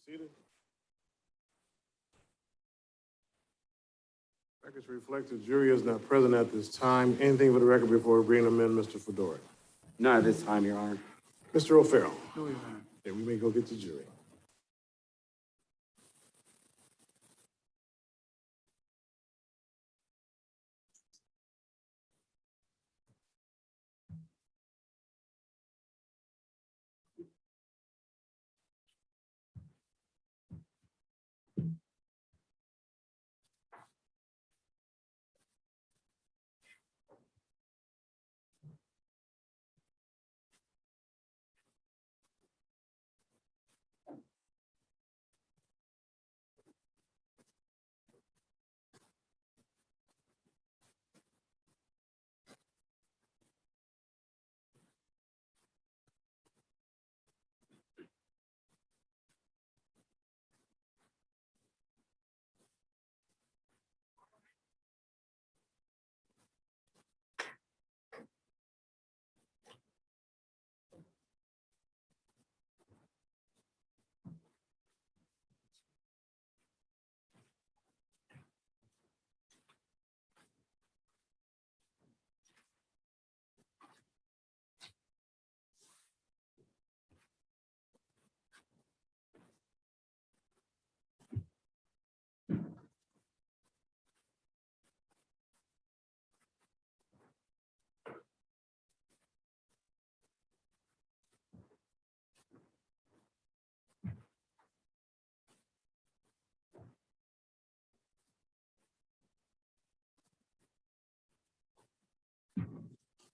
Seated. Records reflect the jury is not present at this time. Anything for the record before we bring them in, Mr. Fedora? Not at this time, Your Honor. Mr. O'Farrell? No, Your Honor. Then we may go get the jury.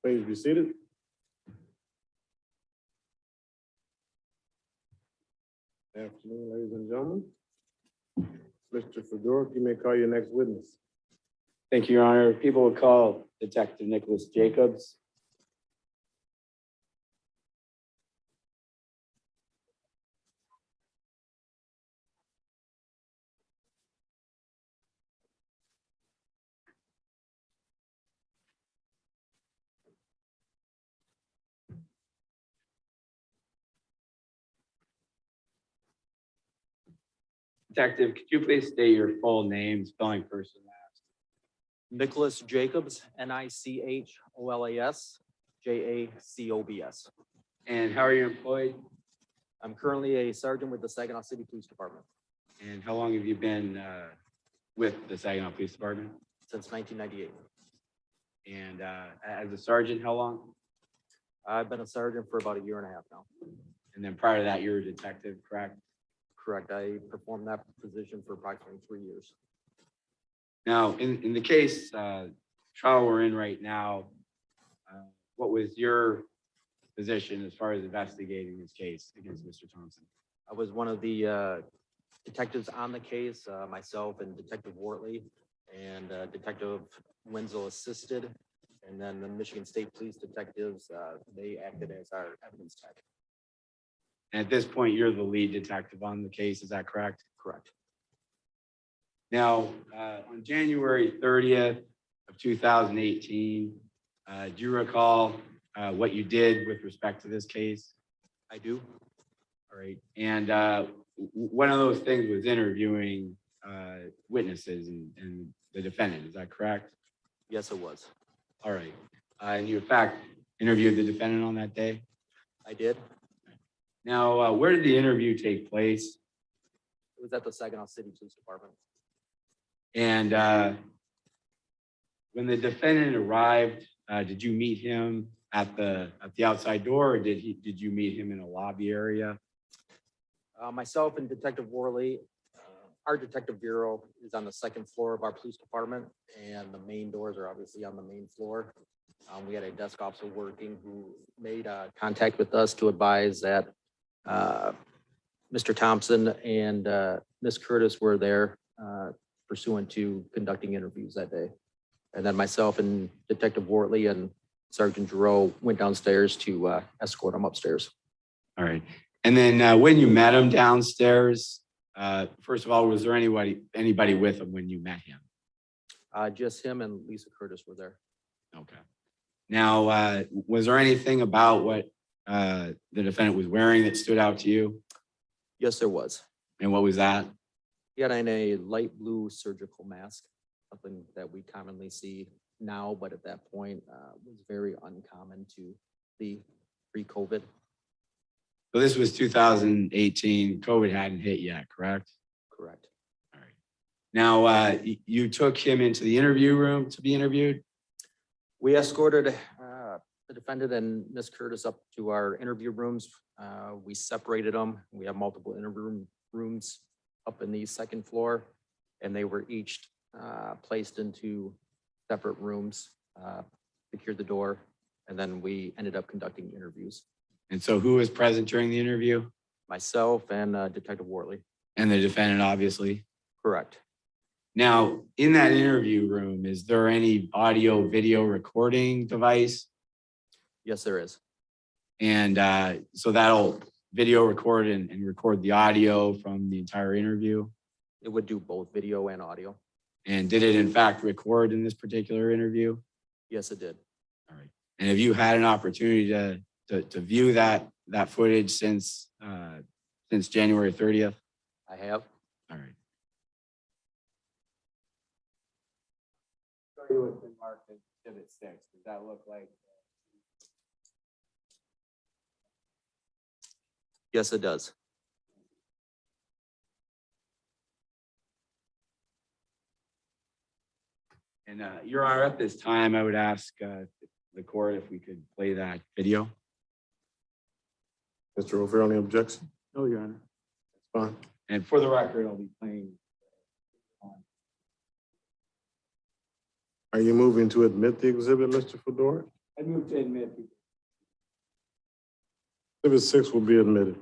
Please be seated. Good afternoon, ladies and gentlemen. Mr. Fedora, you may call your next witness. Thank you, Your Honor. People will call Detective Nicholas Jacobs. Detective, could you please state your full name, spelling first and last? Nicholas Jacobs, Nicholas Jacobs. And how are you employed? I'm currently a sergeant with the Saginaw City Police Department And how long have you been with the Saginaw Police Department? since 1998. And as a sergeant, how long? I've been a sergeant for about a year and a half now. And then prior to that, you were a detective, correct? Correct. I performed that position for approximately 3 years. Now, in the case trial we're in right now, what was your position as far as investigating this case against Mr. Thompson? I was one of the detectives on the case, myself and Detective Wortley and Detective Wenzel assisted. And then the Michigan State Police detectives, they acted as our evidence tech. And at this point, you're the lead detective on the case, is that correct? Correct. Now, on January 30th of 2018, do you recall what you did with respect to this case? I do. All right. And one of those things was interviewing witnesses and the defendant, is that correct? Yes, it was. All right. And you, in fact, interviewed the defendant on that day? I did. Now, where did the interview take place? It was at the Saginaw City Police Department. And when the defendant arrived, did you meet him at the outside door, or did you meet him in a lobby area? Myself and Detective Worley, our detective bureau is on the second floor of our police department, and the main doors are obviously on the main floor. We had a desk officer working who made contact with us to advise that Mr. Thompson and Ms. Curtis were there pursuant to conducting interviews that day. And then myself and Detective Wortley and Sergeant Giroux went downstairs to escort him upstairs. All right. And then when you met him downstairs, first of all, was there anybody with him when you met him? Just him and Lisa Curtis were there. Okay. Now, was there anything about what the defendant was wearing that stood out to you? Yes, there was. And what was that? He had on a light blue surgical mask, something that we commonly see now, but at that point was very uncommon to the pre-COVID. So this was 2018. COVID hadn't hit yet, correct? Correct. All right. Now, you took him into the interview room to be interviewed? We escorted the defendant and Ms. Curtis up to our interview rooms. We separated them. We have multiple interview rooms up in the second floor, and they were each placed into separate rooms, secured the door, and then we ended up conducting interviews. And so who was present during the interview? Myself and Detective Worley. And the defendant, obviously. Correct. Now, in that interview room, is there any audio video recording device? Yes, there is. And so that'll video record and record the audio from the entire interview? It would do both video and audio. And did it in fact record in this particular interview? Yes, it did. All right. And have you had an opportunity to view that footage since January 30th? I have. All right. Show you what's been marked as exhibit 6. Does that look like? Yes, it does. And Your Honor, at this time, I would ask the court if we could play that video. Mr. O'Farrell, any objection? No, Your Honor. That's fine. And for the record, I'll be playing. Are you moving to admit the exhibit, Mr. Fedora? I move to admit. Exhibit 6 will be admitted.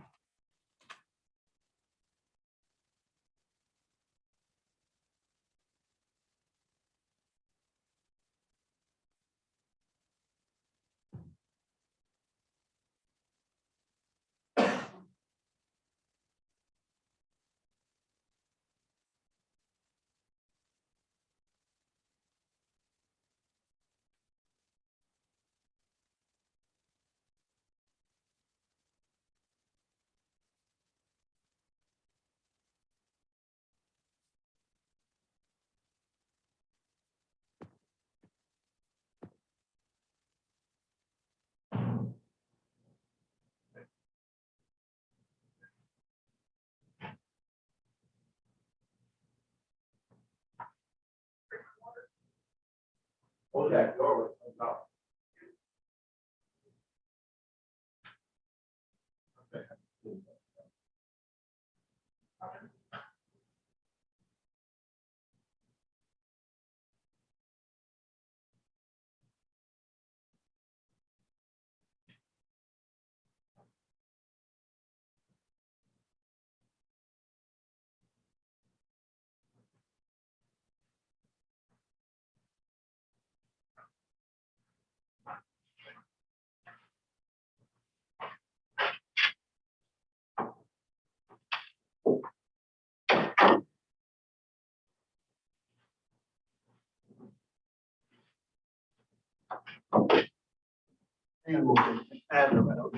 Hold that door. And we'll add them out.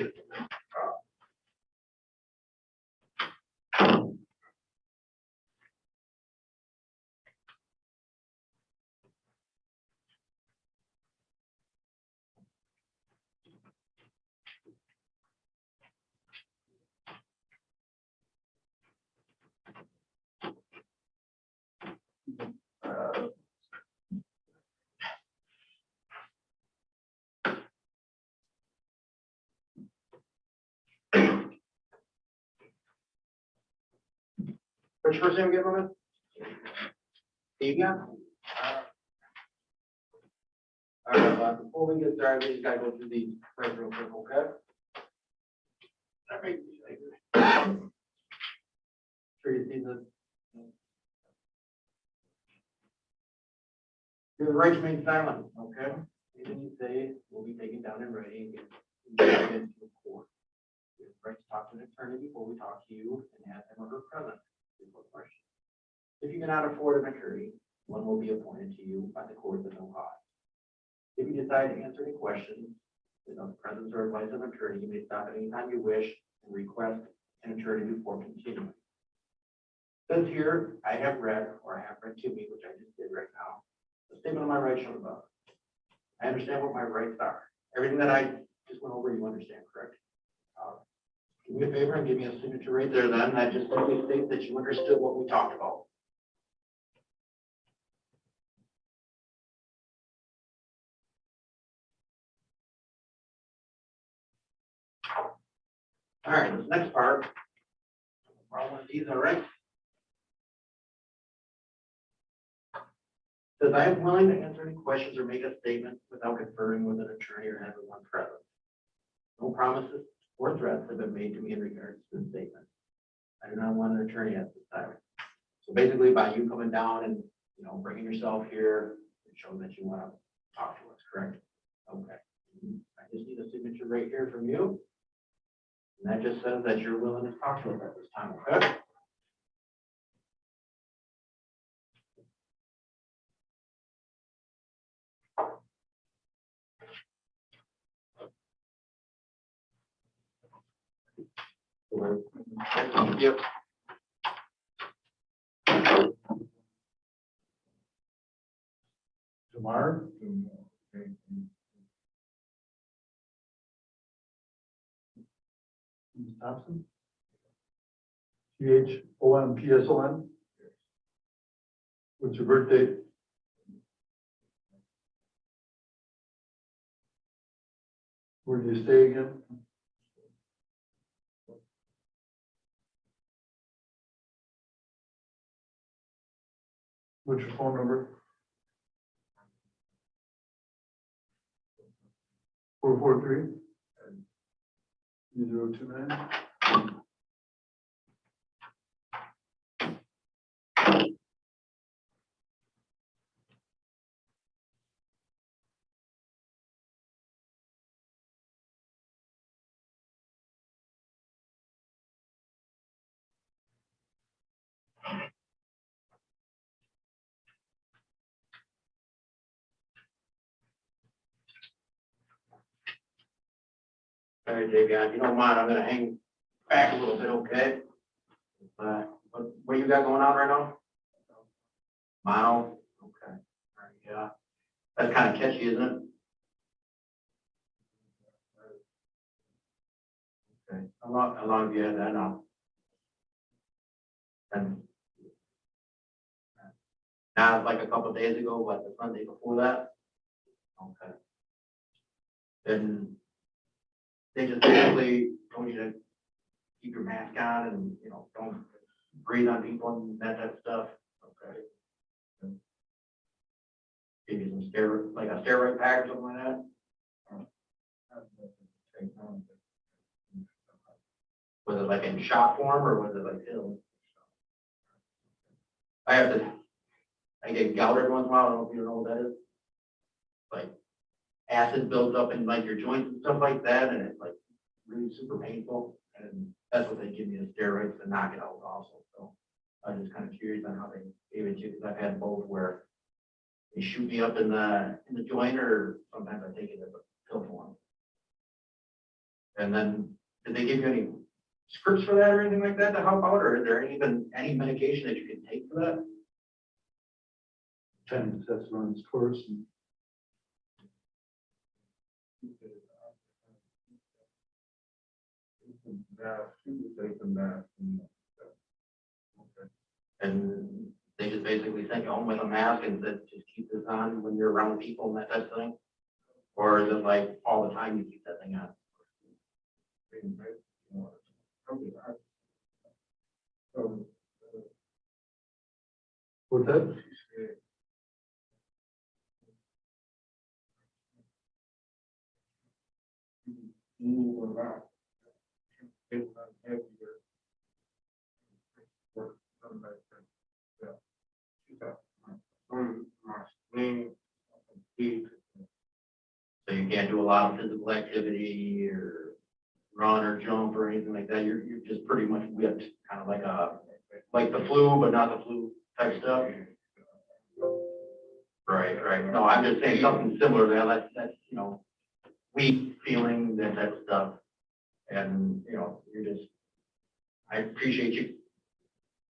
What's your first name again, Roman? Stevia? All right, before we get started, we just gotta go through these first real quick, okay? That makes me like sure you see this. You have the right to remain silent, okay? Anything you say will be taken down in writing and taken to the court. You have the right to talk to an attorney before we talk to you and have them under present. If you cannot afford an attorney, one will be appointed to you by the court at no cost. If you decide to answer any questions without the presence or advice of an attorney, you may stop at any time you wish and request an attorney before continuing. Says here, I have read, or I have read to me, which I just did right now, the statement of my rights shown above. I understand what my rights are. Everything that I just went over, you understand, correct? Do me a favor and give me a signature right there then. That just simply states that you understood what we talked about. All right, this next part. All one of these, all right? Says I am willing to answer any questions or make a statement without conferring with an attorney or having one present. No promises or threats have been made to me in regards to this statement. I do not want an attorney at this time. So basically by you coming down and, bringing yourself here, it shows that you want to talk to us, correct? Okay. I just need a signature right here from you. And that just says that you're willing to talk to us at this time, okay? Yep. Tomorrow? Thompson? THOMPSON? What's your birthday? Where do you stay again? What's your phone number? 443 029. All right, Dave, if you don't mind, I'm gonna hang back a little bit, okay? What you got going on right now? Mono? Okay. All right, yeah. That's kind of catchy, isn't it? Okay. How long have you had that now? And now, like a couple of days ago, what, the Sunday before that? Okay. And they just basically told you to keep your mask on and, don't breathe on people and that type of stuff. Okay. Give you some steroid, like a steroid pack or something like that. Was it like in shot form or was it like pills? I get gout every once in a while. I don't know if you know what that is. Like acid builds up in like your joints and stuff like that, and it's like really super painful. And that's what they give me, the steroids to knock it out also. So I was just kind of curious on how they gave it to you, because I've had both where they shoot me up in the joint, or sometimes I take it as a pill form. And then did they give you any scripts for that or anything like that to help out, or is there even any medication that you can take for that? Time to test run its course. And they just basically sent you home with a mask and said, just keep this on when you're around people and that type of thing? Or is it like all the time you keep that thing on? What's that? So you can't do a lot of physical activity or run or jump or anything like that. You're just pretty much whipped, kind of like the flu, but not the flu type stuff. Right. No, I'm just saying something similar to that. That's weak feeling, that type of stuff. And you're just, I appreciate you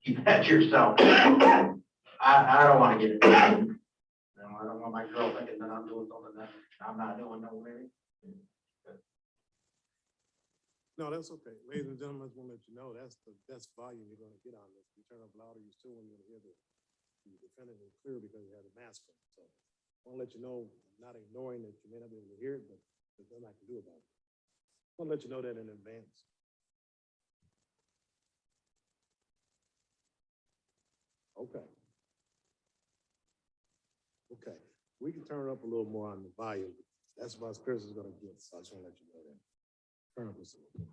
keep that to yourself. I don't want to get it. I don't want my girl thinking that I'm doing something that I'm not doing, no way. No, that's okay. Ladies and gentlemen, I just want to let you know, that's the best volume you're gonna get on this. You turn up louder, you still want to hear the defendant clear because you have the mask on. So I want to let you know, not ignoring that you may not be able to hear it, but there's nothing I can do about it. I want to let you know that in advance. Okay. Okay, we can turn it up a little more on the volume. That's what Chris is gonna get, so I just want to let you know that. Turn up this a little bit.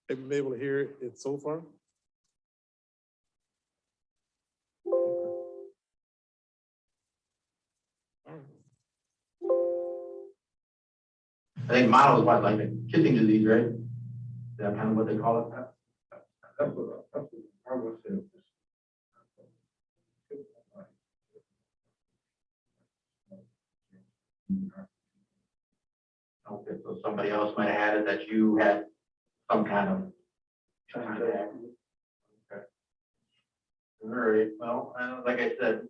Have you been able to hear it so far? All right. I think mono is what, like a kissing disease, right? Is that kind of what they call it? That's what I was saying. Okay, so somebody else might have had it that you had some kind of. Okay. All right, well, like I said,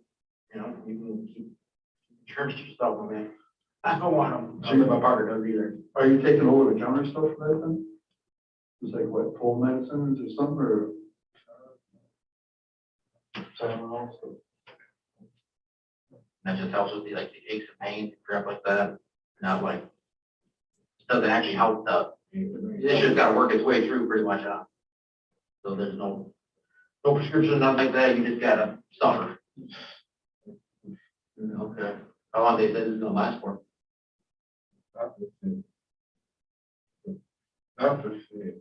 you know, you can keep terms to yourself, I mean, I don't want them, I don't think my partner does either. Are you taking over the counter stuff for that then? It's like what, cold medicines or something, or? Tylenol, so. That just helps with the, like, the aches and pains, crap like that, not like, it doesn't actually help it's just gotta work its way through pretty much, so there's no prescription, nothing like that, you just gotta suffer. Okay, how long they said this is gonna last for? After she.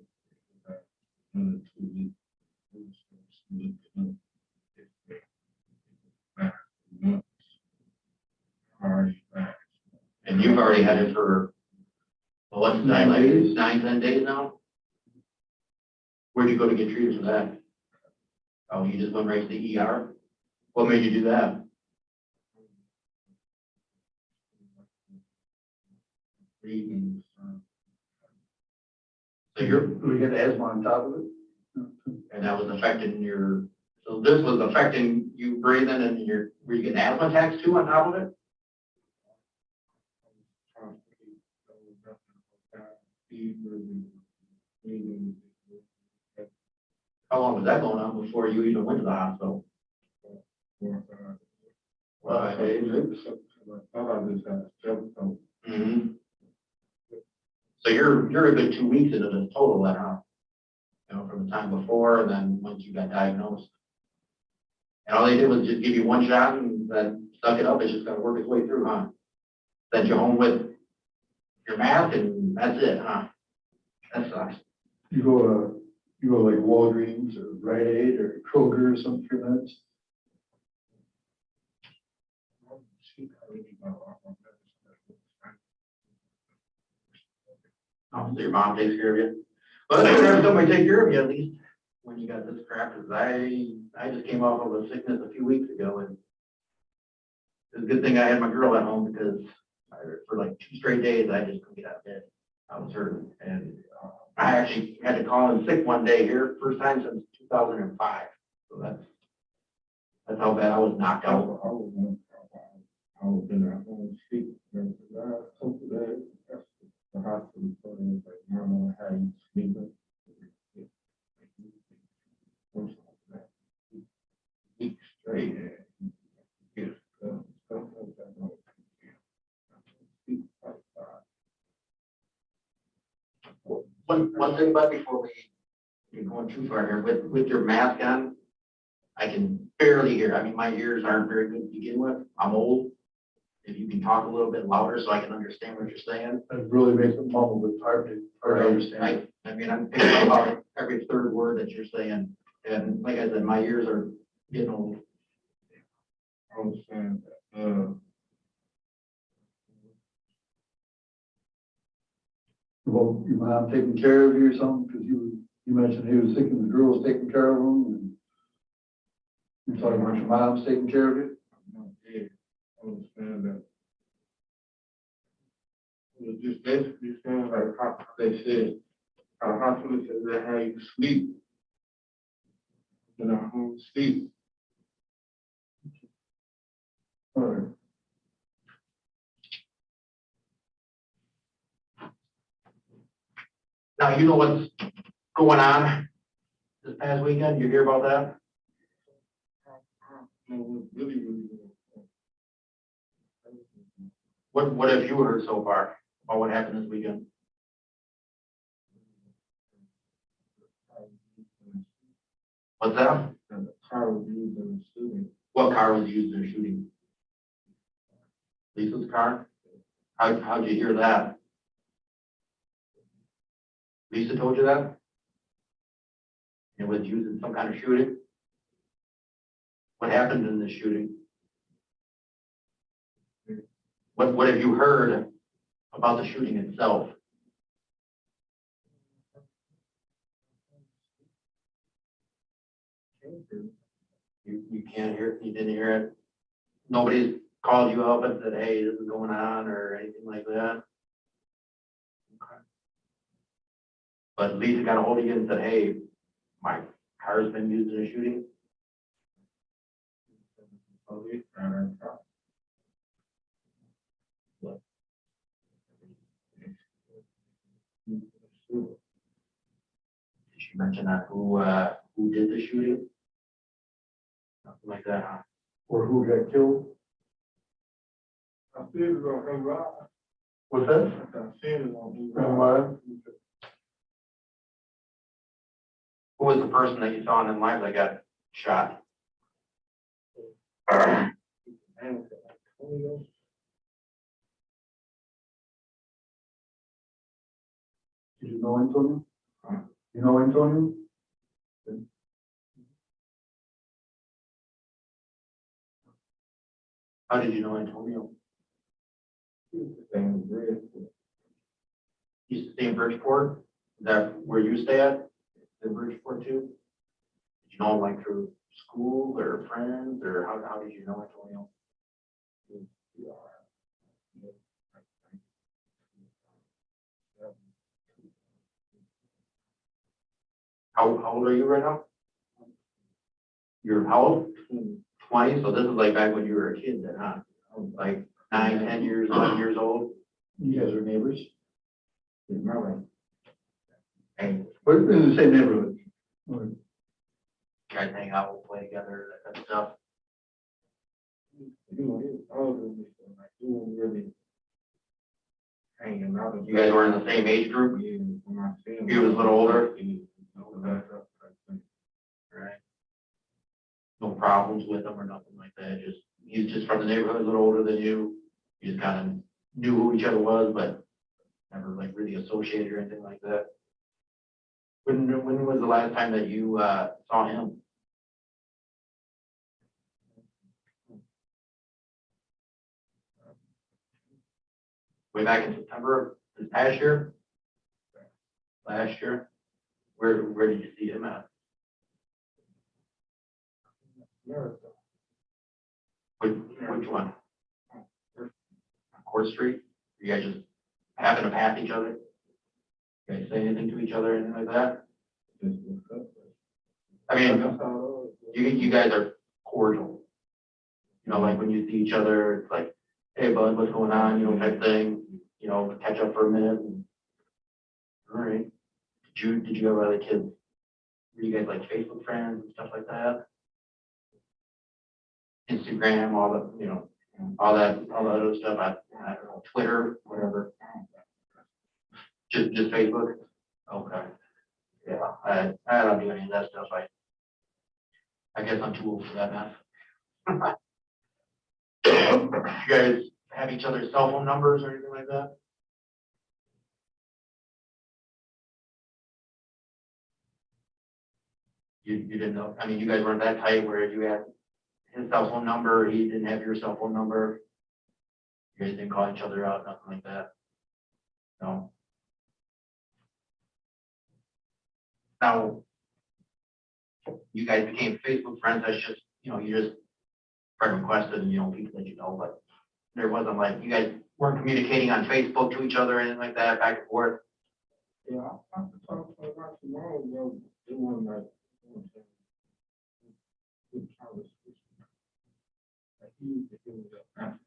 And you've already had it for, well, what's 9 days? 9, 10 days now? Where'd you go to get treated for that? Oh, you just went right to the ER? What made you do that? So We get asthma on top of it? and that was affecting so this was affecting you breathing and were you getting asthma attacks too on top of it? How long was that going on before you even went to the hospital? Mhm. So you're a good 2 weeks into this total then, huh? You know, from the time before and then once you got diagnosed. And all they did was just give you one shot and then suck it up. It's just gonna work its way through, huh? Send you home with your mask and that's it, huh? That sucks. You go like Walgreens or Rite Aid or Kroger or something for that? Oh, so your mom takes care of you? Well, they have somebody take care of you at least when you got this crap, because I just came off of a sickness a few weeks ago and it's a good thing I had my girl at home because for like 2 straight days, I just couldn't get out of bed. I was hurting and I actually had to call in sick one day here, first time since 2005. So that's how bad I was knocked out. Weeks straight. One thing, but before you're going too far here, with your mask on, I can barely hear. I mean, my ears aren't very good to begin with. I'm old. If you can talk a little bit louder so I can understand what you're saying. It really makes it mumble, but hard to understand. I mean, I'm picking up about every third word that you're saying. And like I said, my ears are getting old. I understand that. Well, your mom taking care of you or something, because you mentioned he was sick and the girl was taking care of him, and you're talking about your mom's taking care of you? Yeah, I understand that. It was just basically saying like how they said, hospital says that how you sleep. In a home sleep. All right. Now, you know what's going on this past weekend? You hear about that? No, what's really, really. What have you heard so far about what happened this weekend? What's that? And the car was used in the shooting. What car was used in the shooting? Lisa's car? How'd you hear that? Lisa told you that? It was used in some kind of shooting? What happened in the shooting? What have you heard about the shooting itself? You can't hear, you didn't hear it? Nobody's called you up and said, hey, this is going on or anything like that? Okay. But Lisa got a hold of you and said, hey, my car's been used in a shooting? Police and our car. Did she mention that who did the shooting? Nothing like that, huh? Or who got killed? I see it on her ride. What's that? I see it on her On ride. mine? Who was the person that you saw in the live that got shot? Did you know Antonio? You know Antonio? How did you know Antonio? Same bread. You used to stay in Bridgeport? Is that where you stay at? In Bridgeport too? Did you know him like through school or friends, or how did you know Antonio? How old are you right now? You're how old? 20, so this is like back when you were a kid then, huh? Like 9, 10 years, 11 years old? You guys are neighbors? Remember? Hey, We're in the same neighborhood. guys hang out, we'll play together, that kind of stuff. You know, he was older than me, so like, he wasn't really hanging out. You guys were in the same age group? Yeah, when I see him. He was a little older? He was back up, I think. Right. No problems with him or nothing like that, just, he's just from the neighborhood, a little older than you. You just kind of knew who each other was, but never like really associated or anything like that. When was the last time that you saw him? Way back in September of this past year? Last year? Where did you see him at? Which one? Court Street? You guys just happen to pass each other? You guys say anything to each other, anything like that? I mean, you guys are cordial. You know, like when you see each other, it's like, hey bud, what's going on, you know, type thing, you know, catch up for a minute. All right. Did you have other kids? Were you guys like Facebook friends and stuff like that? Instagram, all the, you know, all that other stuff, I don't know, Twitter, whatever. Just Facebook? Okay. Yeah, I don't do any of that stuff. I guess I'm too old for that now. You guys have each other's cell phone numbers or anything like that? You didn't know, I mean, you guys weren't that tight where you had his cell phone number, he didn't have your cell phone number. You guys didn't call each other out, nothing like that? No? Now, you guys became Facebook friends, that's just, you know, you just friend requested and, you know, people that you know, but there wasn't like, you guys weren't communicating on Facebook to each other or anything like that, back and forth? Yeah, I have to talk to him about tomorrow, though. It wasn't like, you know what I'm saying? Good conversation. Like, he used to give me the answer.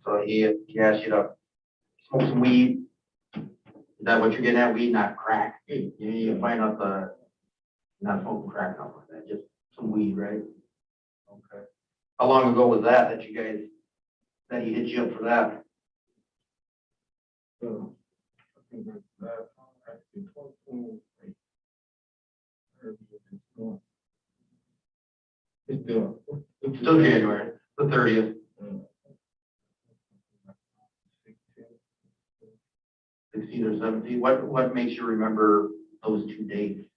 So he asked you to smoke some weed. Is that what you're getting at? Weed, not crack? You find out not smoking crack, nothing like that, just some weed, right? Okay. How long ago was that that he hit you up for that? So, I think that's last time, actually, 2028. It's Still January, the 30th. 16 or 17. What makes you remember those 2 dates?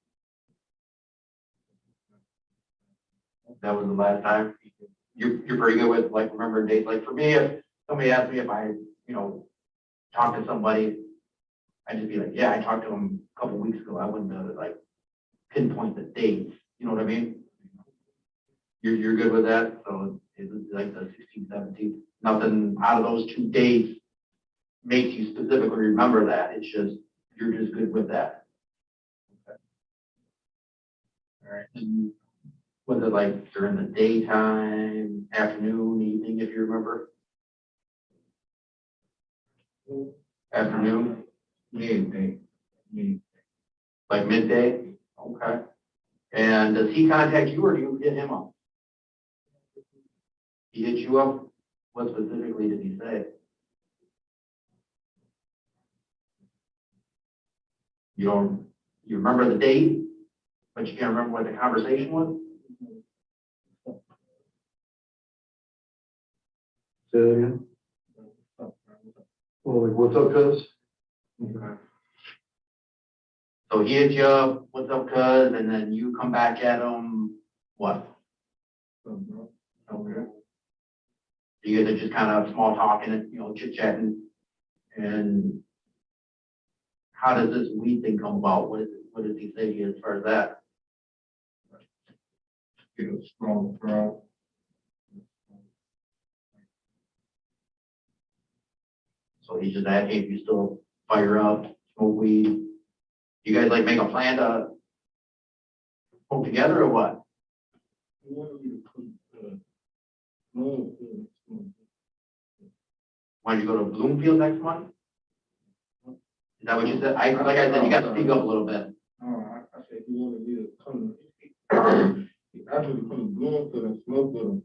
That was the last time. You're pretty good with like remembering dates. Like for me, if somebody asked me if I, talked to somebody, I'd just be like, yeah, I talked to them a couple weeks ago. I wouldn't know like pinpoint the dates. You know what I mean? You're good with that. So it's like the 16, 17. Nothing out of those 2 dates makes you specifically remember that. It's just you're just good with that. Okay. All right. And was it like during the daytime, afternoon, evening, if you remember? Afternoon? midday. Like midday? Okay. And does he contact you or do you hit him up? He hit you up? What specifically did he say? You remember the date, but you can't remember what the conversation was? Say that again? Well, like, what's up, cuz? Okay. So he hit you up, what's up, cuz, and then you come back at him, what? Okay. You guys are just kind of small talking and, chit-chatting. And how does this weed thing come about? What does he say as far as that? Get a strong crowd. So he's just asking if you still fire up, smoke weed. You guys like make a plan to smoke together or what? Why don't you go to Bloomfield next month? Is that what you said? Like I said, you got to speak up a little bit. I said he wanted me to come. He asked me to come to Bloomfield and smoke with him.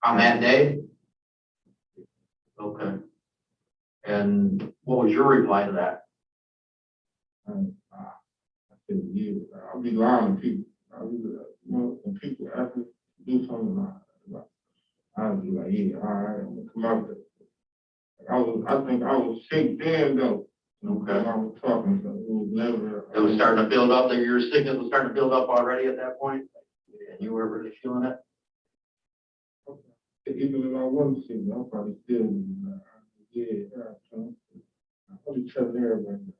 On that day? Okay. And what was your reply to that? I said, yeah, I'll be lying to people. When people ask me to do something, I'll be like, yeah, all right, I'm gonna come out there. I think I was sick then though. Okay. I was talking, so it was never. It was starting to build up, that your sickness was starting to build up already at that point? And you were really feeling it? Even if I wasn't sick, I'm probably still, I'm probably telling everybody, I'm just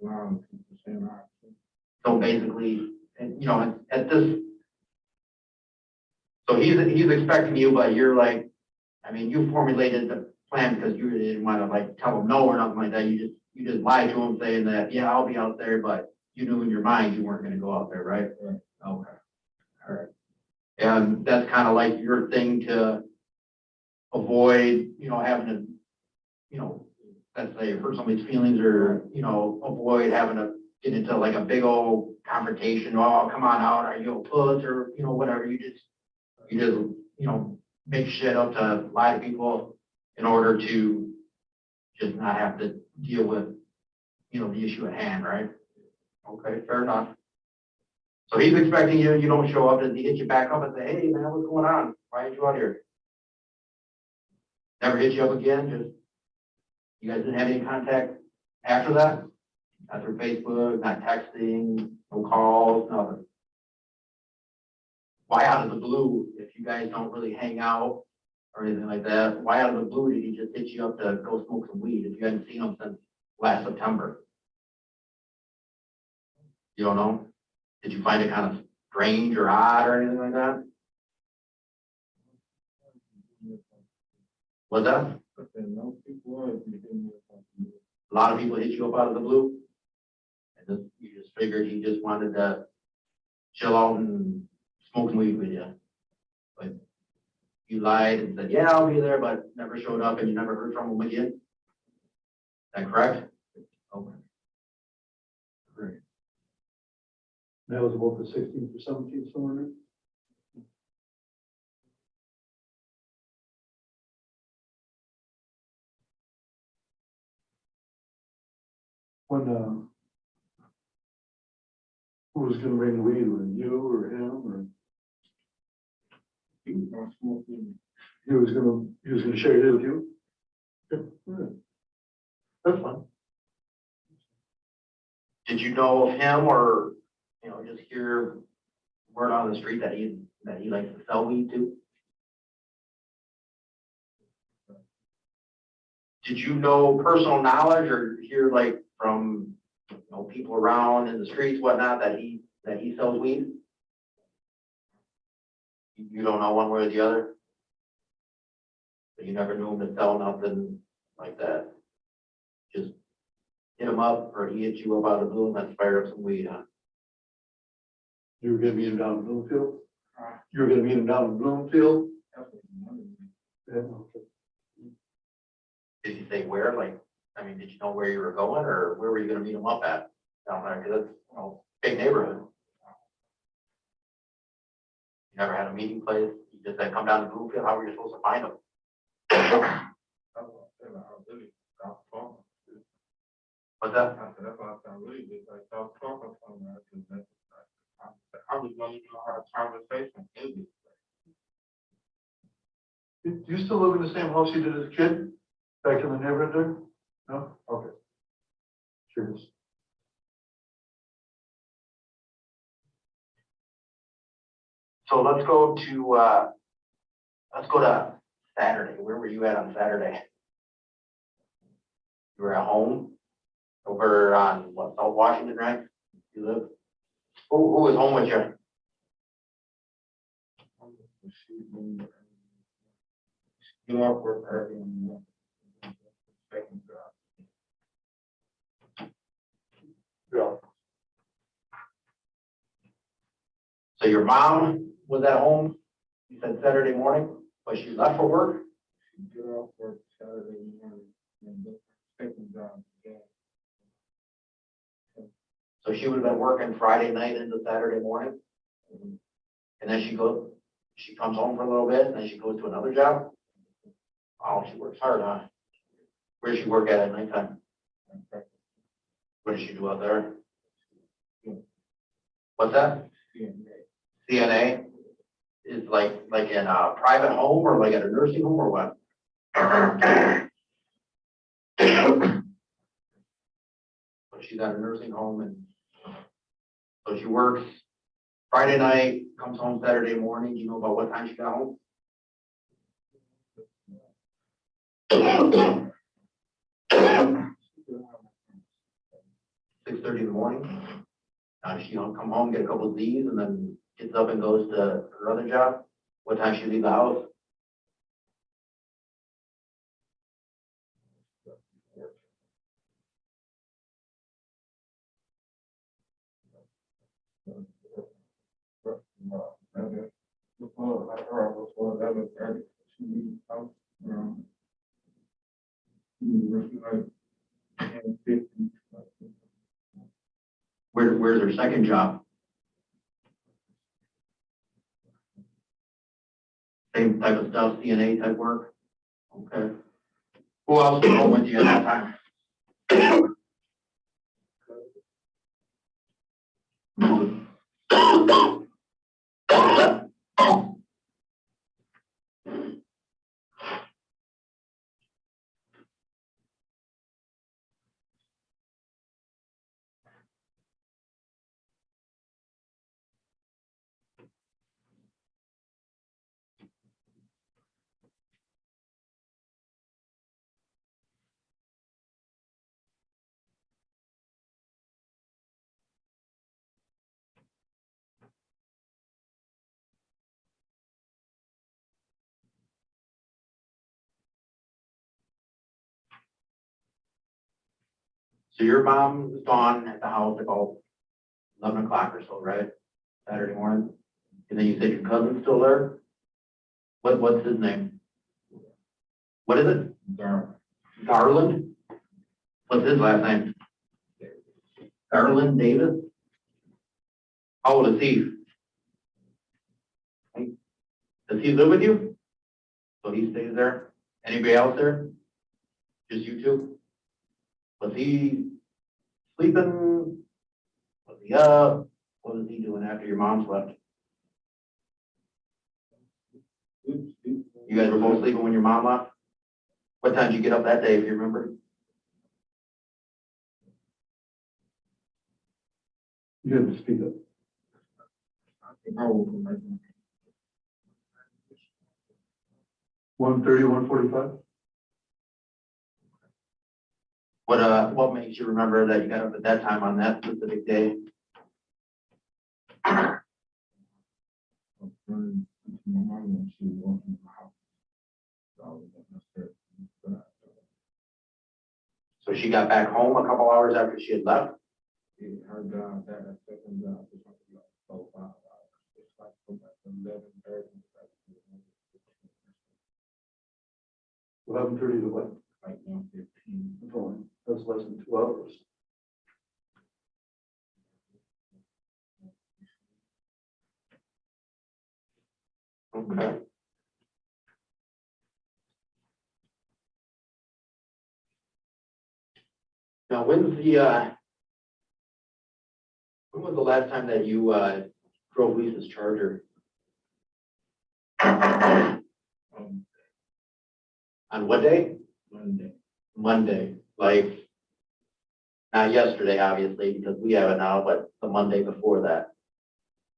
lying to people saying, all right. So basically, and at this, so he's expecting you, but you're like, you formulated the plan because you didn't want to like tell him no or nothing like that. You just lied to him saying that, yeah, I'll be out there, but you knew in your mind you weren't going to go out there, right? Right. Okay. All right. And that's kind of like your thing to avoid, having to, let's say hurt somebody's feelings or, avoid having to get into like a big old confrontation. Oh, come on out. Are you a puss or, whatever. You just, make shit up to lie to people in order to just not have to deal with, the issue at hand, right? Okay, fair enough. So he's expecting you don't show up. Does he hit you back up and say, hey, man, what's going on? Why aren't you out here? Never hit you up again? Just, you guys didn't have any contact after that? Not through Facebook, not texting, no calls, nothing. Why out of the blue, if you guys don't really hang out or anything like that, why out of the blue did he just hit you up to go smoke some weed if you hadn't seen him since last September? You don't know? Did you find it kind of strange or odd or anything like that? What's that? said, no people are, if you hit me up on the A lot of people hit you up out of the blue? And just, you just figured he just wanted to chill out and smoke some weed with you? But you lied and said, yeah, I'll be there, but never showed up and you never heard from him again? Is that correct? Okay. Great. That was about the 16th or 17th, somewhere in there. When, who was gonna bring the weed, was it you or him, or He was gonna smoke with me. he was gonna share it with you? Good, good. That's fine. Did you know of him or, just hear word on the street that he likes to sell weed too? Did you know personal knowledge or hear like from, people around in the streets, whatnot, that he sells weed? You don't know one way or the other? But you never knew him to sell nothing like that? Just hit him up or he hit you up out of the blue and let's fire up some weed, huh? You were gonna meet him down in Bloomfield? You were gonna meet him down in Bloomfield? That's what he wanted me. Yeah, okay. Did you say where? Did you know where you were going or where were you gonna meet him up at? Down there, because that's, big neighborhood. You never had a meeting place? You just said, come down to Bloomfield, how were you supposed to find him? That's what I said, I really stopped talking. What's that? I said, that's why I said, I really did, like, stop talking to him, because I was gonna even know how the conversation ended. Do you still live in the same house you did as a kid? Back in the neighborhood there? No? Okay. Curious. So let's go to Saturday. Where were you at on Saturday? You were at home over on South Washington, right? You live? Who was home with you? Get off work early in the morning. Second job. Yeah. So your mom was at home, you said Saturday morning, but she left for work? Get off work Saturday morning and look for second job again. So she would have been working Friday night into Saturday morning? And then she comes home for a little bit and then she goes to another job? Oh, she works hard, huh? Where does she work at nighttime? What does she do out there? What's that? CNA? Is like in a private home or like at a nursing home or what? So she's at a nursing home and so she works Friday night, comes home Saturday morning. Do you know about what time she got home? 6:30 in the morning. Now does she come home, get a couple of Z's, and then gets up and goes to her other job? What time she leave the house? Before I heard before 11:30, she leaves the house around. Like 10:50. Where's her second job? Same type of stuff, CNA type work? Okay. Who else was home with you at that time? So your mom was gone at the house about 11 o'clock or so, right? Saturday morning? And then you said your cousin's still there? What's his name? What is it? Garland? What's his last name? Garland Davis? How old is he? Does he live with you? So he stays there? Anybody else there? Just you two? Was he sleeping? Was he up? What was he doing after your mom slept? You guys were both sleeping when your mom left? What time did you get up that day, if you remember? You have to speak up. I think I woke up like 1:30, 1:45? What makes you remember that you got up at that time on that specific day? I was running into my mom when she was walking in the house. So I was upstairs. So she got back home a couple hours after she had left? Her job, that second job was like 4 or 5 hours. It's like from like 11:30. 11:30 to what? Like 1:15. That's only, that's less than 2 hours. Okay. Now, when was the last time that you drove Lisa's Charger? Um, On what day? Monday. Monday, like, not yesterday, obviously, because we have it now, but the Monday before that.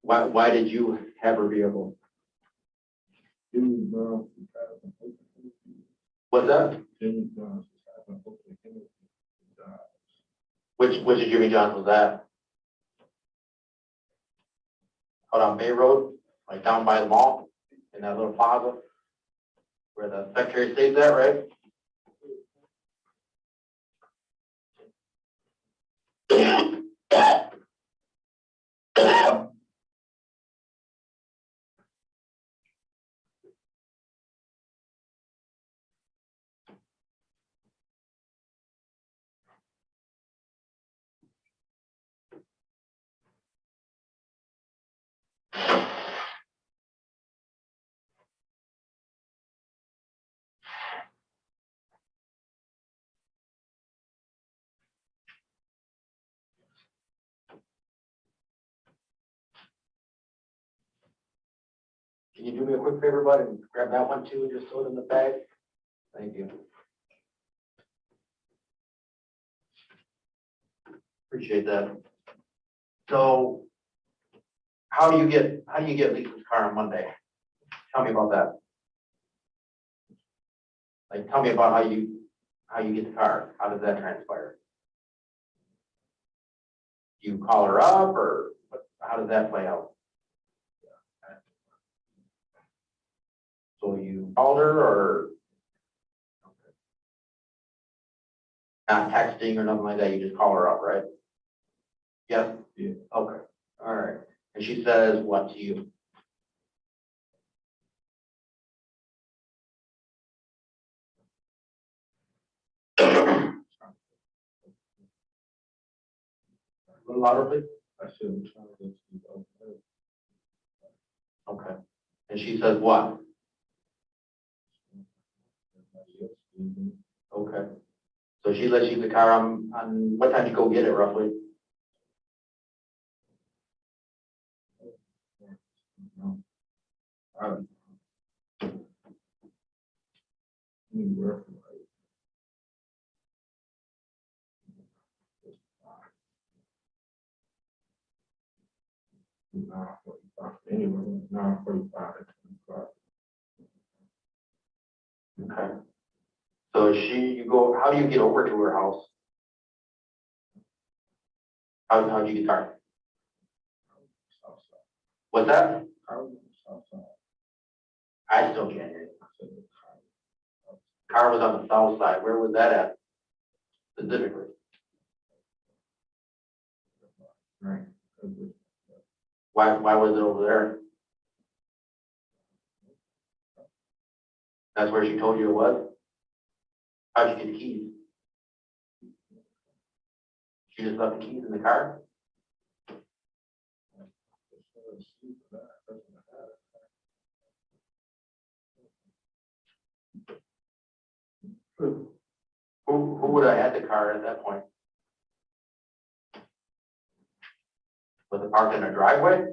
Why did you have her vehicle? She was What's that? Which Jimmy John's was that? Out on Bay Road, like down by the mall, in that little plaza? Where the Secretary of State's at, right? Can you do me a quick favor, bud, and grab that one too, and just throw it in the bag? Thank you. Appreciate that. So, how do you get Lisa's car on Monday? Tell me about that. Like, tell me about how you get the car. How does that transpire? Do you call her up, or how does that play out? So you called her, or not texting or nothing like that? You just call her up, right? Yes. Yeah. Okay. All right. And she says what to you? A little louder, please. I should have tried to sleep over. Okay. And she says what? Okay. So she lets you the car on what time you go get it roughly? No. I don't know. Anywhere from like 9:45. Anywhere from 9:45 to 10 o'clock. Okay. So how do you get over to her house? How do you get there? South side. What's that? I was on the south side. I still can't hear you. I said the car. Car was on the south side. Where was that at specifically? Why was it over there? That's where she told you it was? How'd you get the keys? She just left the keys in the car? Who would have had the car at that point? Was it parked in a driveway?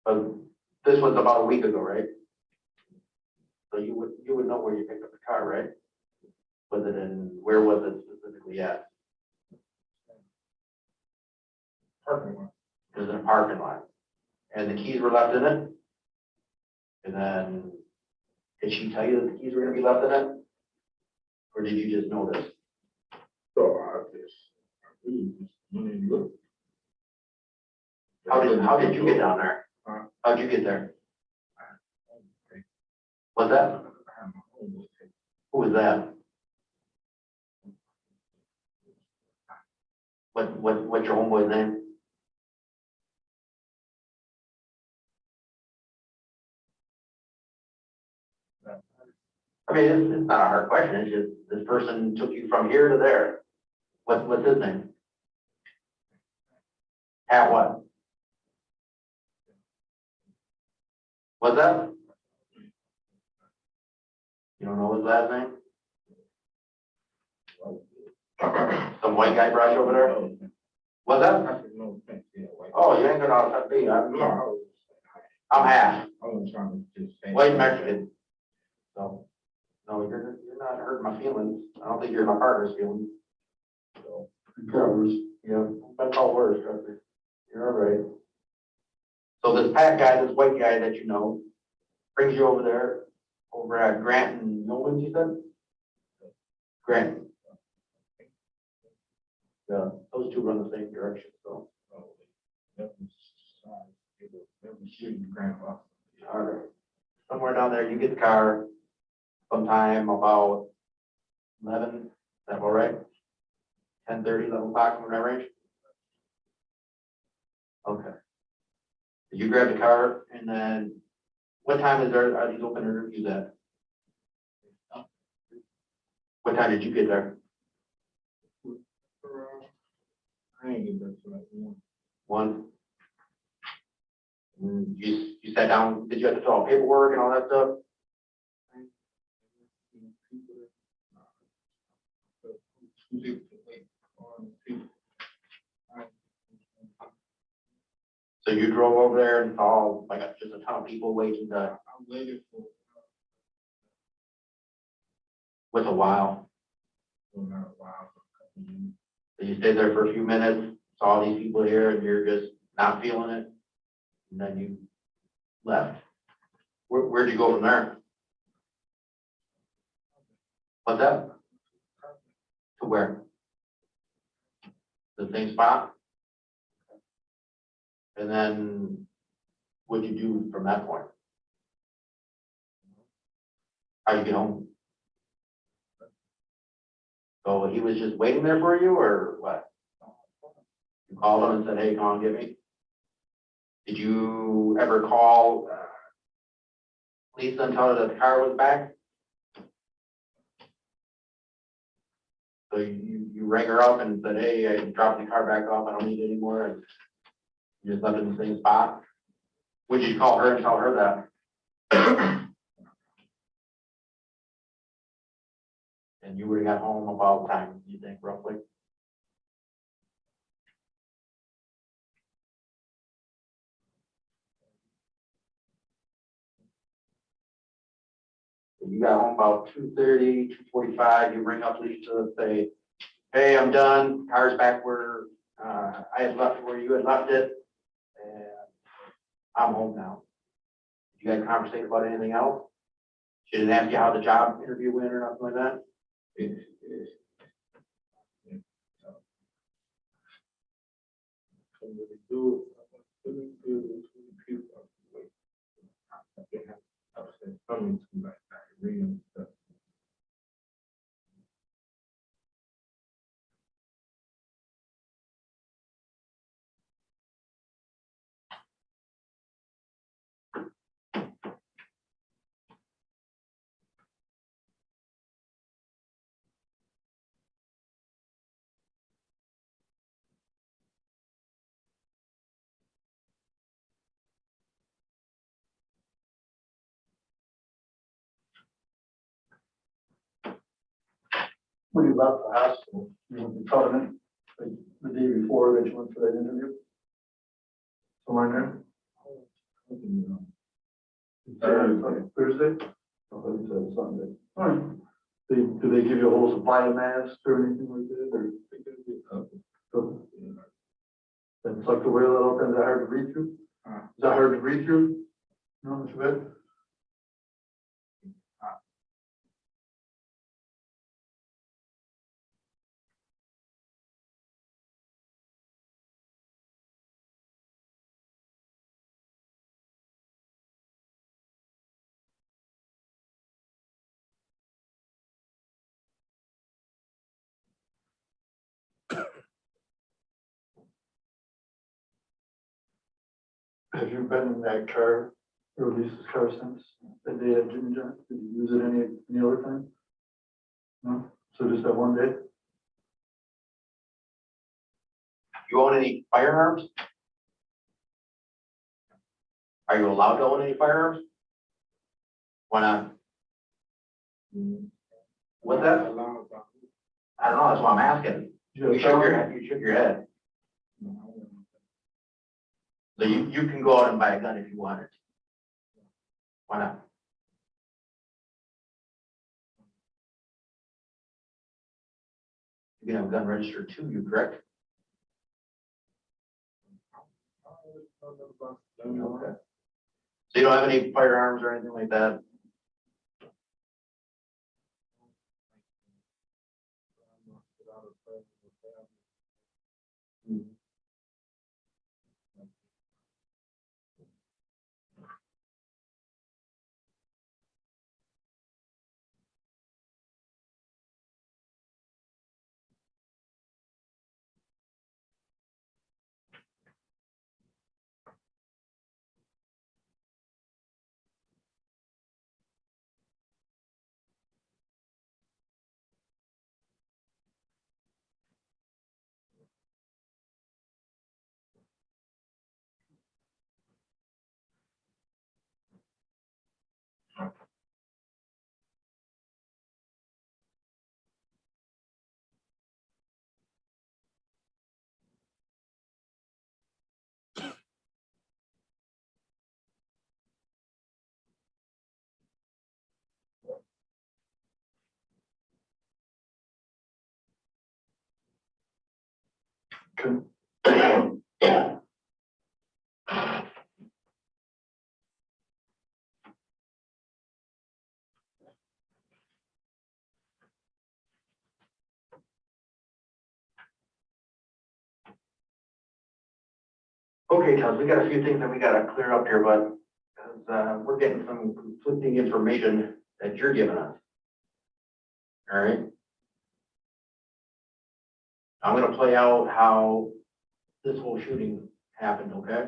But this was about a week ago, right? So you would know where you picked up the car, right? Was it where was it specifically at? Parking lot. It was in a parking lot. And the keys were left in it? And then, did she tell you that the keys were gonna be left in it? Or did you just know this? So I really just went and looked. How did you get down there? How'd you get there? What's that? Who was that? What's your homeboy's name? I mean, it's not a hard question. It's just this person took you from here to there. What's his name? At what? What's that? You don't know his last name? Some white guy brought you over there? What's that? Oh, you ain't gonna outside me. I'm half I was trying to just say. white Mexican. So, no, you're not hurting my feelings. I don't think you're my partner's feelings. So, Covers. yeah, that's all worse, trust me. You're all right. So this Pat guy, this white guy that you know, brings you over there, over at Grant and Nolans, you said? Grant. Yeah, those two run the same direction, so. That was shooting grandpa. All right. Somewhere down there, you get the car sometime about 11, is that all right? 10:30, 11 o'clock, in that range? Okay. You grab the car and then what time are these open interviews at? What time did you get there? I ain't get that till like 1. One? You sat down, did you have to fill out paperwork and all that stuff? So you drove over there and saw like just a ton of people waiting to, I waited for with a while. not a while, for a couple minutes. So you stayed there for a few minutes, saw these people here and you're just not feeling it. And then you left. Where'd you go from there? What's that? To where? The same spot? And then what'd you do from that point? How'd you get home? So he was just waiting there for you or what? You called him and said, hey, come on, get me? Did you ever call Lisa and tell her that the car was back? So you rang her up and said, hey, I dropped the car back off, I don't need it anymore, and you just left it in the same spot? Would you call her and tell her that? And you would have got home about what time, do you think, roughly? You got home about 2:30, 2:45, you ring up Lisa and say, hey, I'm done, car's back where I had left, where you had left it, and I'm home now. You guys conversate about anything else? She didn't ask you how the job interview went or nothing like that? Couldn't really do it. Couldn't do it. when you left the hospital, you know, the covenant, like the day before that you went for that interview? Somewhere in there? Thursday? Oh, I thought you said Sunday. All right. Do they give you a whole supply of masks or anything like that, or? Couple? That's like the way that all kind of hard to read through? Is that hard to read through? No, it's good. Have you been in that car, or Lisa's car since the day at Jimmy John? Did you use it any other time? No? So just that one day? You own any firearms? Are you allowed to own any firearms? Why not? What's that? I don't know, that's why I'm asking. You shook your head, you shook your head. So you can go out and buy a gun if you wanted. Why not? You can have a gun registered to you, correct? Okay. So you don't have any firearms or anything like that? Can, Okay, Tubbs, we got a few things that we gotta clear up here, but we're getting some conflicting information that you're giving us. All right. I'm gonna play out how this whole shooting happened, okay?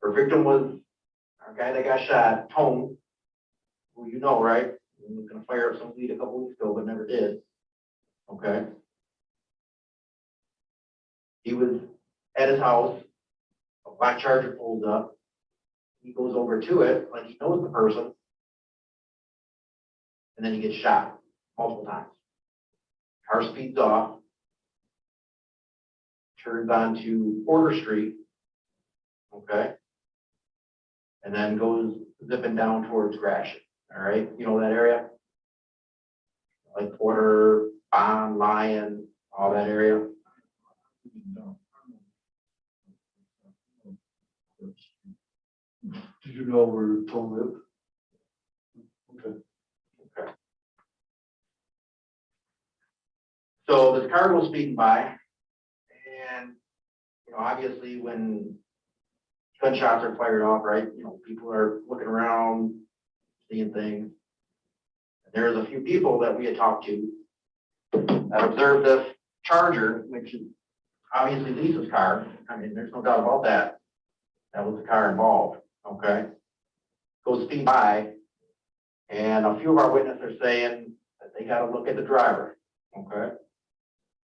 Our victim was our guy that got shot, Tone, who you know, right? He was gonna fire up some weed a couple weeks ago, but never did. Okay. He was at his house, a black Charger pulls up. He goes over to it like he knows the person, and then he gets shot multiple times. Car speeds off, turns onto Porter Street, okay, and then goes zipping down towards Gratiot. All right, you know that area, like Porter, Bond, Lion, all that area. did you know where Tom lived? Okay. Okay. So this car goes speeding by, and obviously when gunshots are fired off, right? People are looking around, seeing things. And there's a few people that we had talked to that observed this Charger, which is obviously Lisa's car. I mean, there's no doubt about that. That was the car involved, okay? Goes speeding by, and a few of our witnesses are saying that they got to look at the driver, okay?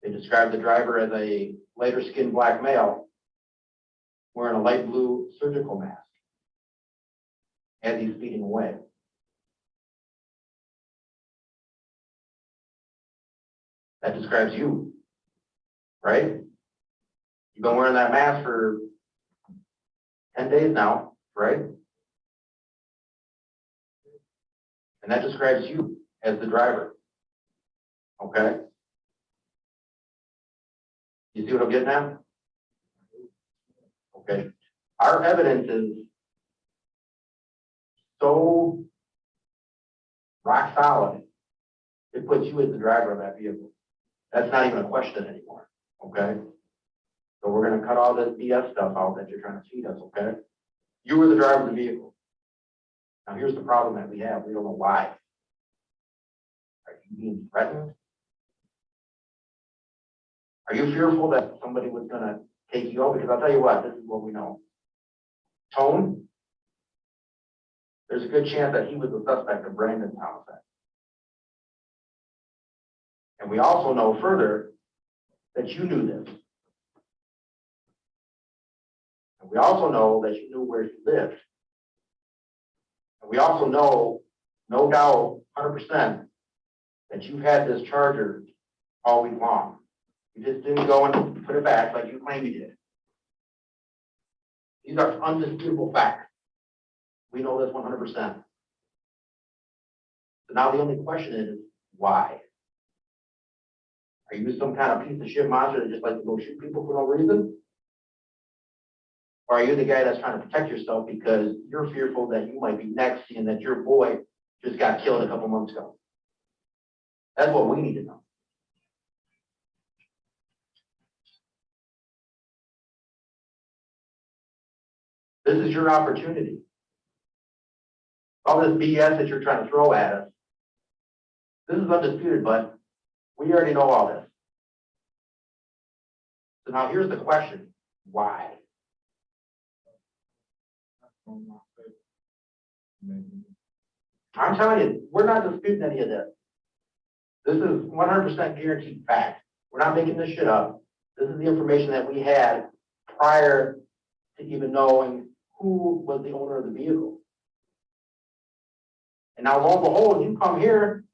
They described the driver as a lighter skinned black male wearing a light blue surgical mask as he's speeding away. That describes you, right? You've been wearing that mask for 10 days now, right? And that describes you as the driver, okay? You see what I'm getting at? Okay. Our evidence is so rock solid, it puts you as the driver of that vehicle. That's not even a question anymore, okay? So we're gonna cut all this BS stuff out that you're trying to feed us, okay? You were the driver of the vehicle. Now here's the problem that we have. We don't know why. Are you being threatened? Are you fearful that somebody was gonna take you out? Because I'll tell you what, this is what we know. Tone, there's a good chance that he was the suspect of Brandon's homicide. And we also know further that you knew this. And we also know that you knew where he lived. And we also know, no doubt, 100%, that you've had this charger all week long. You just didn't go and put it back like you claimed you did. These are undisputable facts. We know this 100%. So now the only question is, why? Are you some kind of piece of shit monster that just likes to go shoot people for no reason? Or are you the guy that's trying to protect yourself because you're fearful that you might be next, seeing that your boy just got killed a couple months ago? That's what we need to know. This is your opportunity. All this BS that you're trying to throw at us, this is undisputed, but we already know all this. So now here's the question, why? I'm telling you, we're not disputing any of this. This is 100% guaranteed fact. We're not making this shit up. This is the information that we had prior to even knowing who was the owner of the vehicle. And now, lo and behold, you come here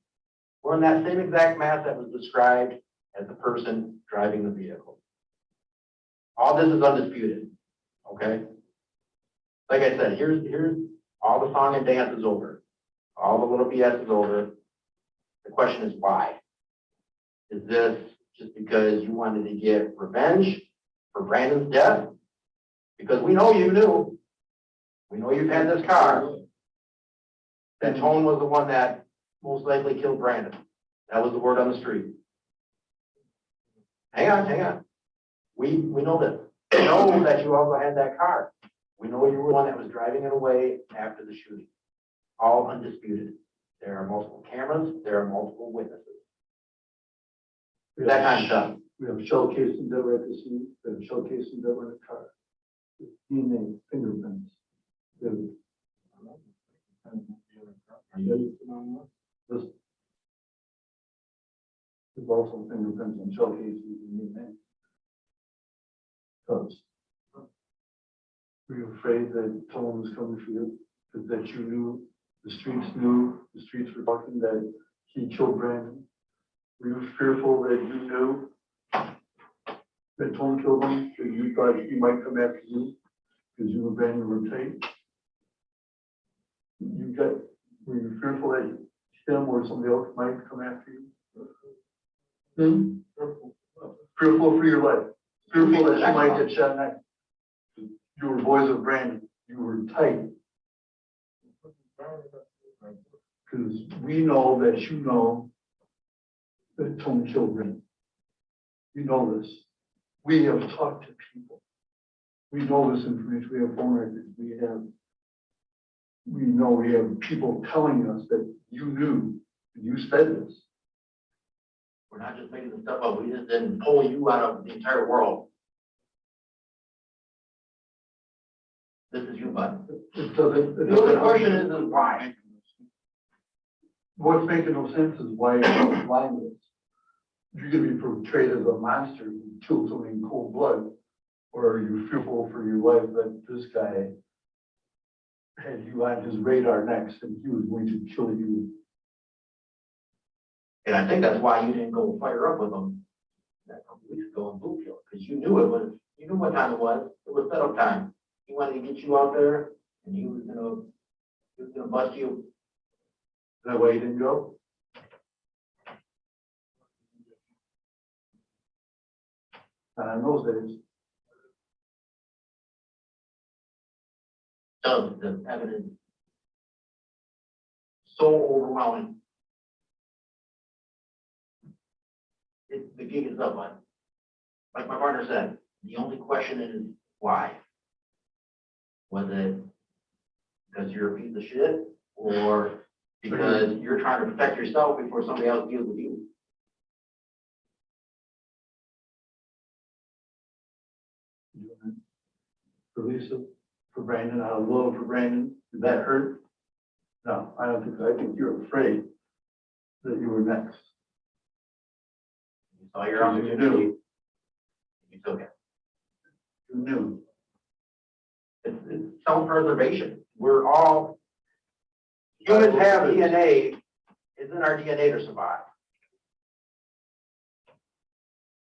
wearing that same exact mask that was described as the person driving the vehicle. All this is undisputed, okay? Like I said, here's all the song and dance is over. All the little BS is over. The question is why? Is this just because you wanted to get revenge for Brandon's death? Because we know you knew. We know you've had this car. That Tone was the one that most likely killed Brandon. That was the word on the street. Hang on. We know this. We know that you also had that car. We know you were the one that was driving it away after the shooting. All undisputed. There are multiple cameras. There are multiple witnesses. That kind of stuff. We have shell casings that were at the scene, we have shell casings that were in the car. DNA, fingerprints. There's also fingerprints on shell casings and DNA. Because were you afraid that someone was coming for you? That you knew, the streets were talking that he killed Brandon? Were you fearful that you knew that Tone killed him, that you thought he might come after you because you and Brandon were tight? Were you fearful that him or somebody else might come after you? Fearful for your life. Fearful that you might get shot next. You were boys of Brandon. You were tight. Because we know that you know that Tone killed Brandon. We know this. We have talked to people. We know this information. We have phone records. We have people telling us that you knew, and you said this. We're not just making this stuff up. We just didn't pull you out of the entire world. This is you, bud. The only question is why. What's making no sense is why you're lying this. You're going to be portrayed as a monster who killed somebody in cold blood, or are you fearful for your life that this guy had you on his radar next and he was going to kill you? And I think that's why you didn't go fire up with them that couple weeks ago in Bluefield, because you knew you knew what time it was. It was setup time. He wanted to get you out there and he was gonna bust you. That way you didn't go? In those days, So the evidence so overwhelming. The gig is up, but like my partner said, the only question is why? Was it because you're a piece of shit, or because you're trying to protect yourself before somebody else deals with you? for Lisa, for Brandon, out of love for Brandon, did that hurt? No, I don't think so. I think you're afraid that you were next. You saw your opportunity, you took it. You knew. It's self-preservation. We're all, humans have DNA, it's in our DNA to survive.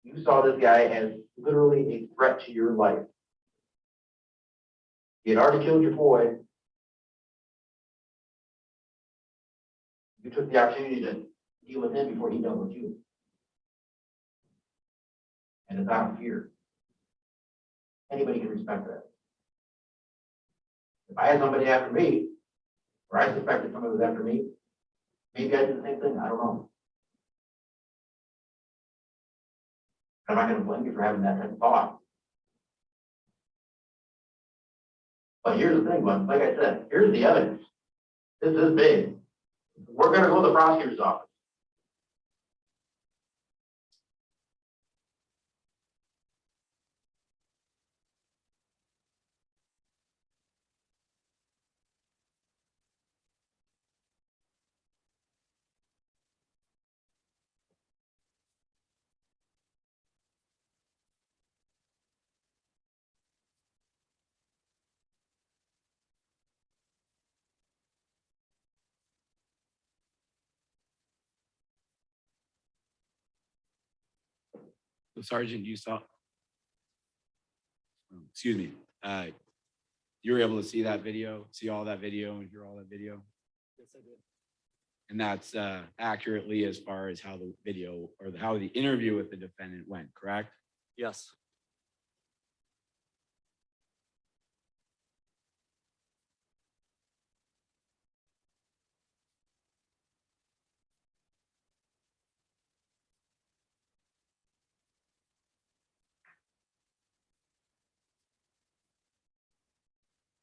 You saw this guy as literally a threat to your life. He had already killed your boy. You took the opportunity to deal with him before he dealt with you. And it's out of fear. Anybody can respect that. If I had somebody after me, or I suspected somebody was after me, maybe I'd do the same thing, I don't know. I'm not gonna blame you for having that type of thought. But here's the thing, like I said, here's the evidence. This is big. We're gonna go to the prosecutor's office. So Sergeant, you saw, excuse me, you were able to see that video, see all that video and hear all that video? Yes, I did. And that's accurately as far as how the video or how the interview with the defendant went, correct? Yes.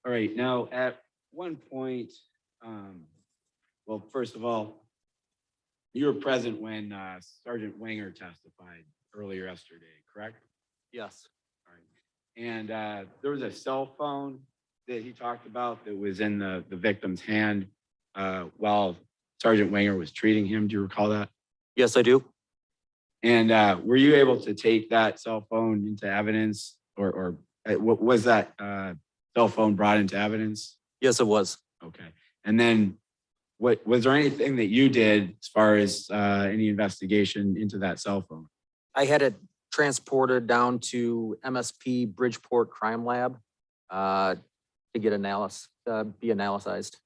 All right, now at one point, well, first of all, you were present when Sergeant Wenger testified earlier yesterday, correct? Yes. All right. And there was a cell phone that he talked about that was in the victim's hand while Sergeant Wenger was treating him. Do you recall that? Yes, I do. And were you able to take that cell phone into evidence, or what was that cell phone brought into evidence? Yes, it was. Okay. And then what was there anything that you did as far as any investigation into that cell phone? I had it transported down to MSP Bridgeport Crime Lab to get be analyzed.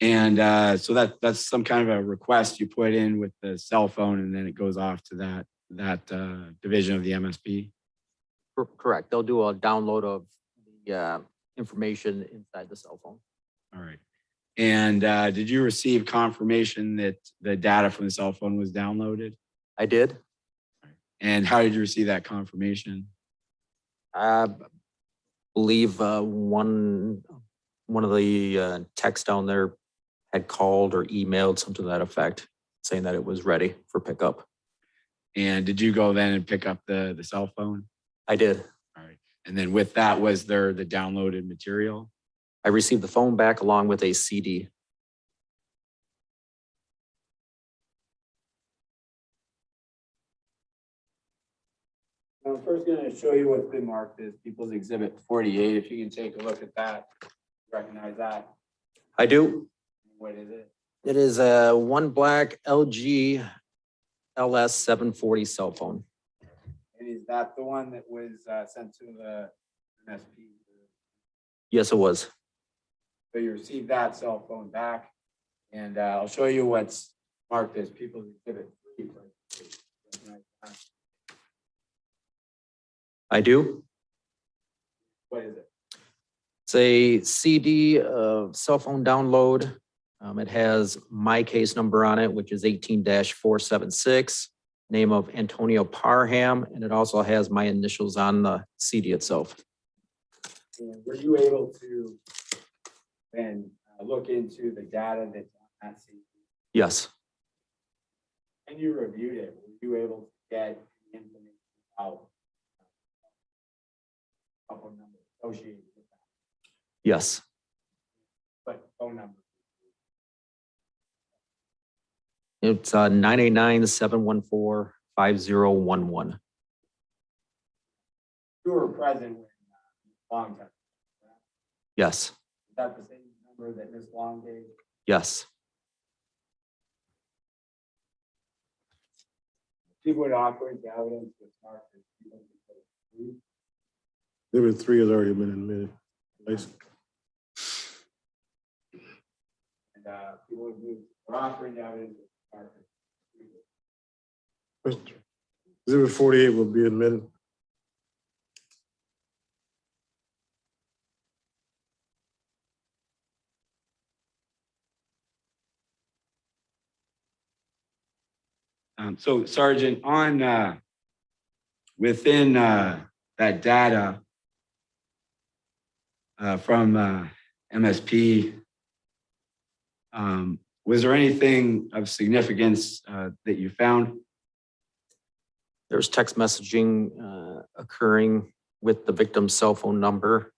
And so that's some kind of a request you put in with the cell phone, and then it goes off to that division of the MSP. Correct. They'll do a download of the information inside the cell phone. All right. And did you receive confirmation that the data from the cell phone was downloaded? I did. And how did you receive that confirmation? I believe one of the techs down there had called or emailed something to that effect, saying that it was ready for pickup. And did you go then and pick up the cell phone? I did. All right. And then with that, was there the downloaded material? I received the phone back along with a CD. I'm first going to show you what's been marked as People's Exhibit 48. If you can take a look at that, recognize that. I do. What is it? It is a one black LG LS 740 cell phone. And is that the one that was sent to the MSP? Yes, it was. So you received that cell phone back, and I'll show you what's marked as people's exhibit 3. I do. What is it? It's a CD cell phone download. It has my case number on it, which is 18-476, name of Antonio Parham, and it also has my initials on the CD itself. And were you able to then look into the data that's on that CD? Yes, And you reviewed it, were you able to get information out? Phone number associated with that, yes. but phone number. It's 989-714-5011. You were present when Long testified, correct? Yes, Is that the same number that Ms. Long gave? yes. People would offer the evidence with marked as people who put it through. Exhibit 3 has already been admitted. Nice. And people would move, or offering the evidence with marked as through. Exhibit 48 will be admitted. So Sergeant, on within that data from MSP, was there anything of significance that you found? There's text messaging occurring with the victim's cell phone number,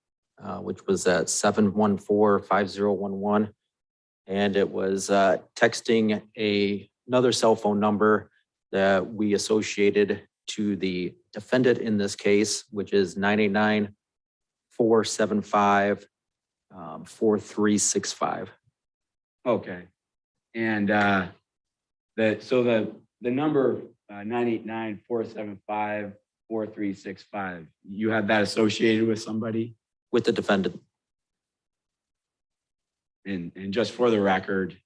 which was at 714-5011. And it was texting another cell phone number that we associated to the defendant in this case, which is 989-475-4365. Okay. And the number 989-475-4365, you had that associated with somebody? With the defendant. And just for the record,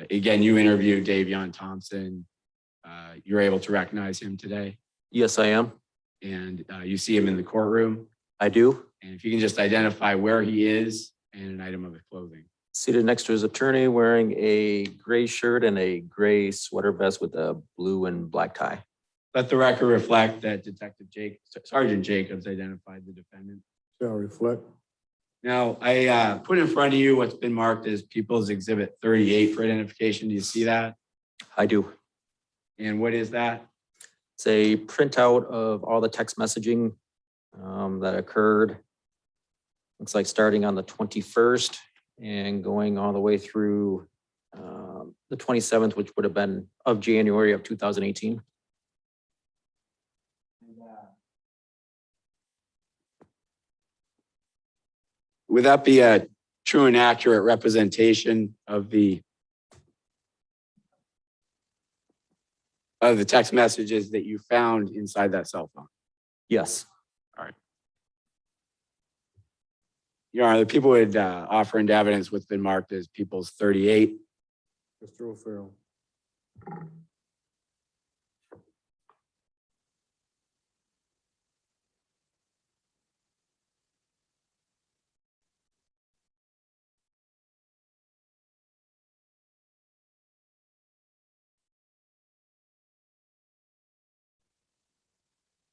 again, you interviewed Davion Thompson. You're able to recognize him today, Yes, I am. and you see him in the courtroom. I do. And if you can just identify where he is and an item of his clothing. Seated next to his attorney, wearing a gray shirt and a gray sweater vest with a blue and black tie. Let the record reflect that Sergeant Jacobs identified the defendant. Shall reflect. Now, I put in front of you what's been marked as People's Exhibit 38 for identification. Do you see that? I do. And what is that? It's a printout of all the text messaging that occurred. Looks like starting on the 21st and going all the way through the 27th, which would have been of January of 2018. Would that be a true and accurate representation of the text messages that you found inside that cell phone? Yes. Your Honor, the people would offer into evidence what's been marked as People's 38. Mr. O'Farrell.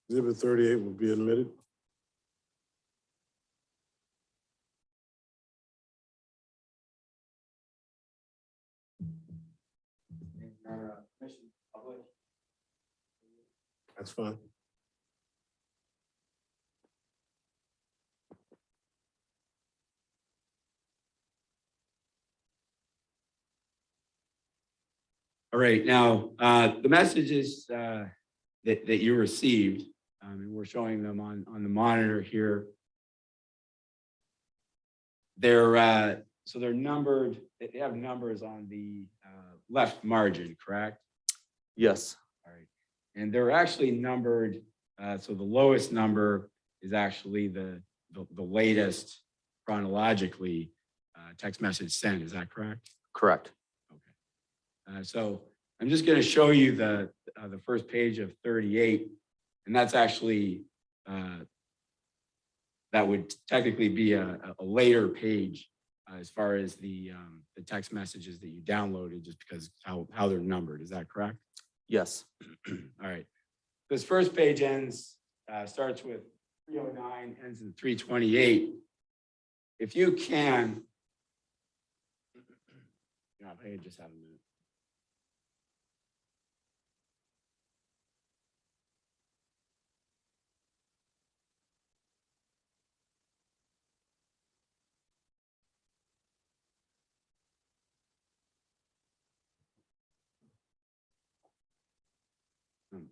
Exhibit 38 will be admitted. That's fine. All right, now, the messages that you received, and we're showing them on the monitor here. They're so they're numbered, they have numbers on the left margin, correct? Yes, All right. And they're actually numbered, so the lowest number is actually the latest chronologically text message sent. Is that correct? correct. Okay. So I'm just going to show you the first page of 38, and that's actually that would technically be a later page as far as the text messages that you downloaded, just because how they're numbered. Is that correct? Yes. All right. This first page starts with 309, ends in 328. If you can, I could just have a minute.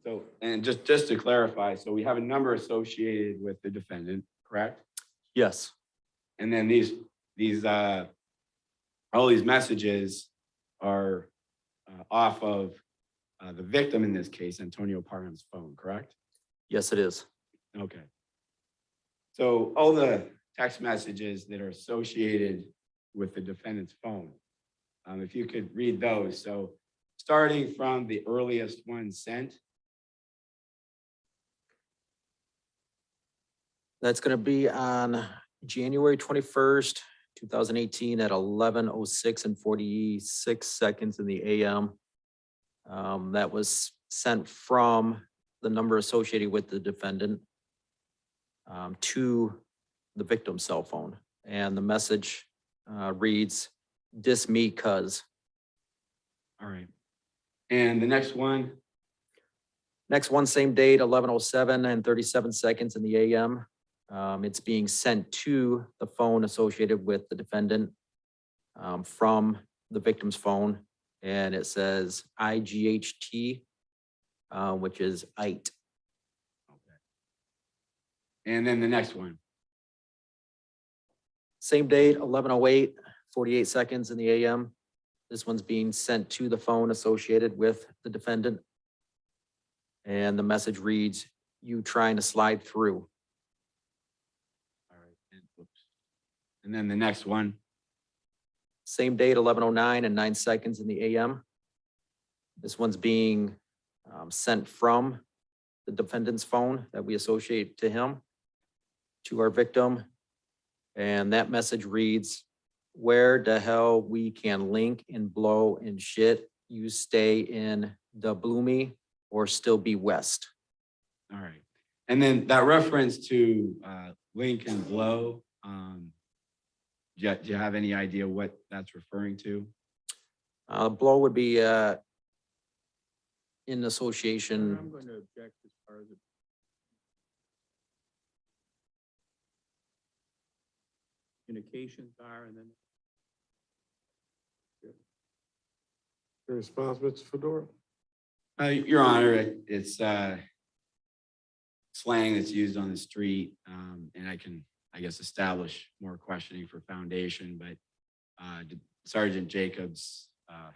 So, and just to clarify, so we have a number associated with the defendant, correct? Yes, And then all these messages are off of the victim, in this case, Antonio Parham's phone, correct? yes, it is. Okay. So all the text messages that are associated with the defendant's phone, if you could read those. So starting from the earliest one sent. That's going to be on January 21st, 2018 at 11:06 and 46 seconds in the AM. That was sent from the number associated with the defendant to the victim's cell phone. And the message reads, "Dis me, cuz." All right. And the next one, Next one, same date, 11:07 and 37 seconds in the AM. It's being sent to the phone associated with the defendant from the victim's phone. And it says IGHT, which is IT. okay. And then the next one, Same date, 11:08, 48 seconds in the AM. This one's being sent to the phone associated with the defendant. And the message reads, "You trying to slide through." all right. And then the next one, Same date, 11:09 and 9 seconds in the AM. This one's being sent from the defendant's phone that we associate to him, to our victim. And that message reads, "Where the hell we can link and blow and shit, you stay in the Bloomy or still be west." all right. And then that reference to Lincoln Blow, do you have any idea what that's referring to? Blow would be in association. I'm going to object as far as the communications are, and then Your response, Mr. Fedora? Your Honor, it's slang that's used on the street, and I can, I guess, establish more questioning for foundation, but Sergeant Jacobs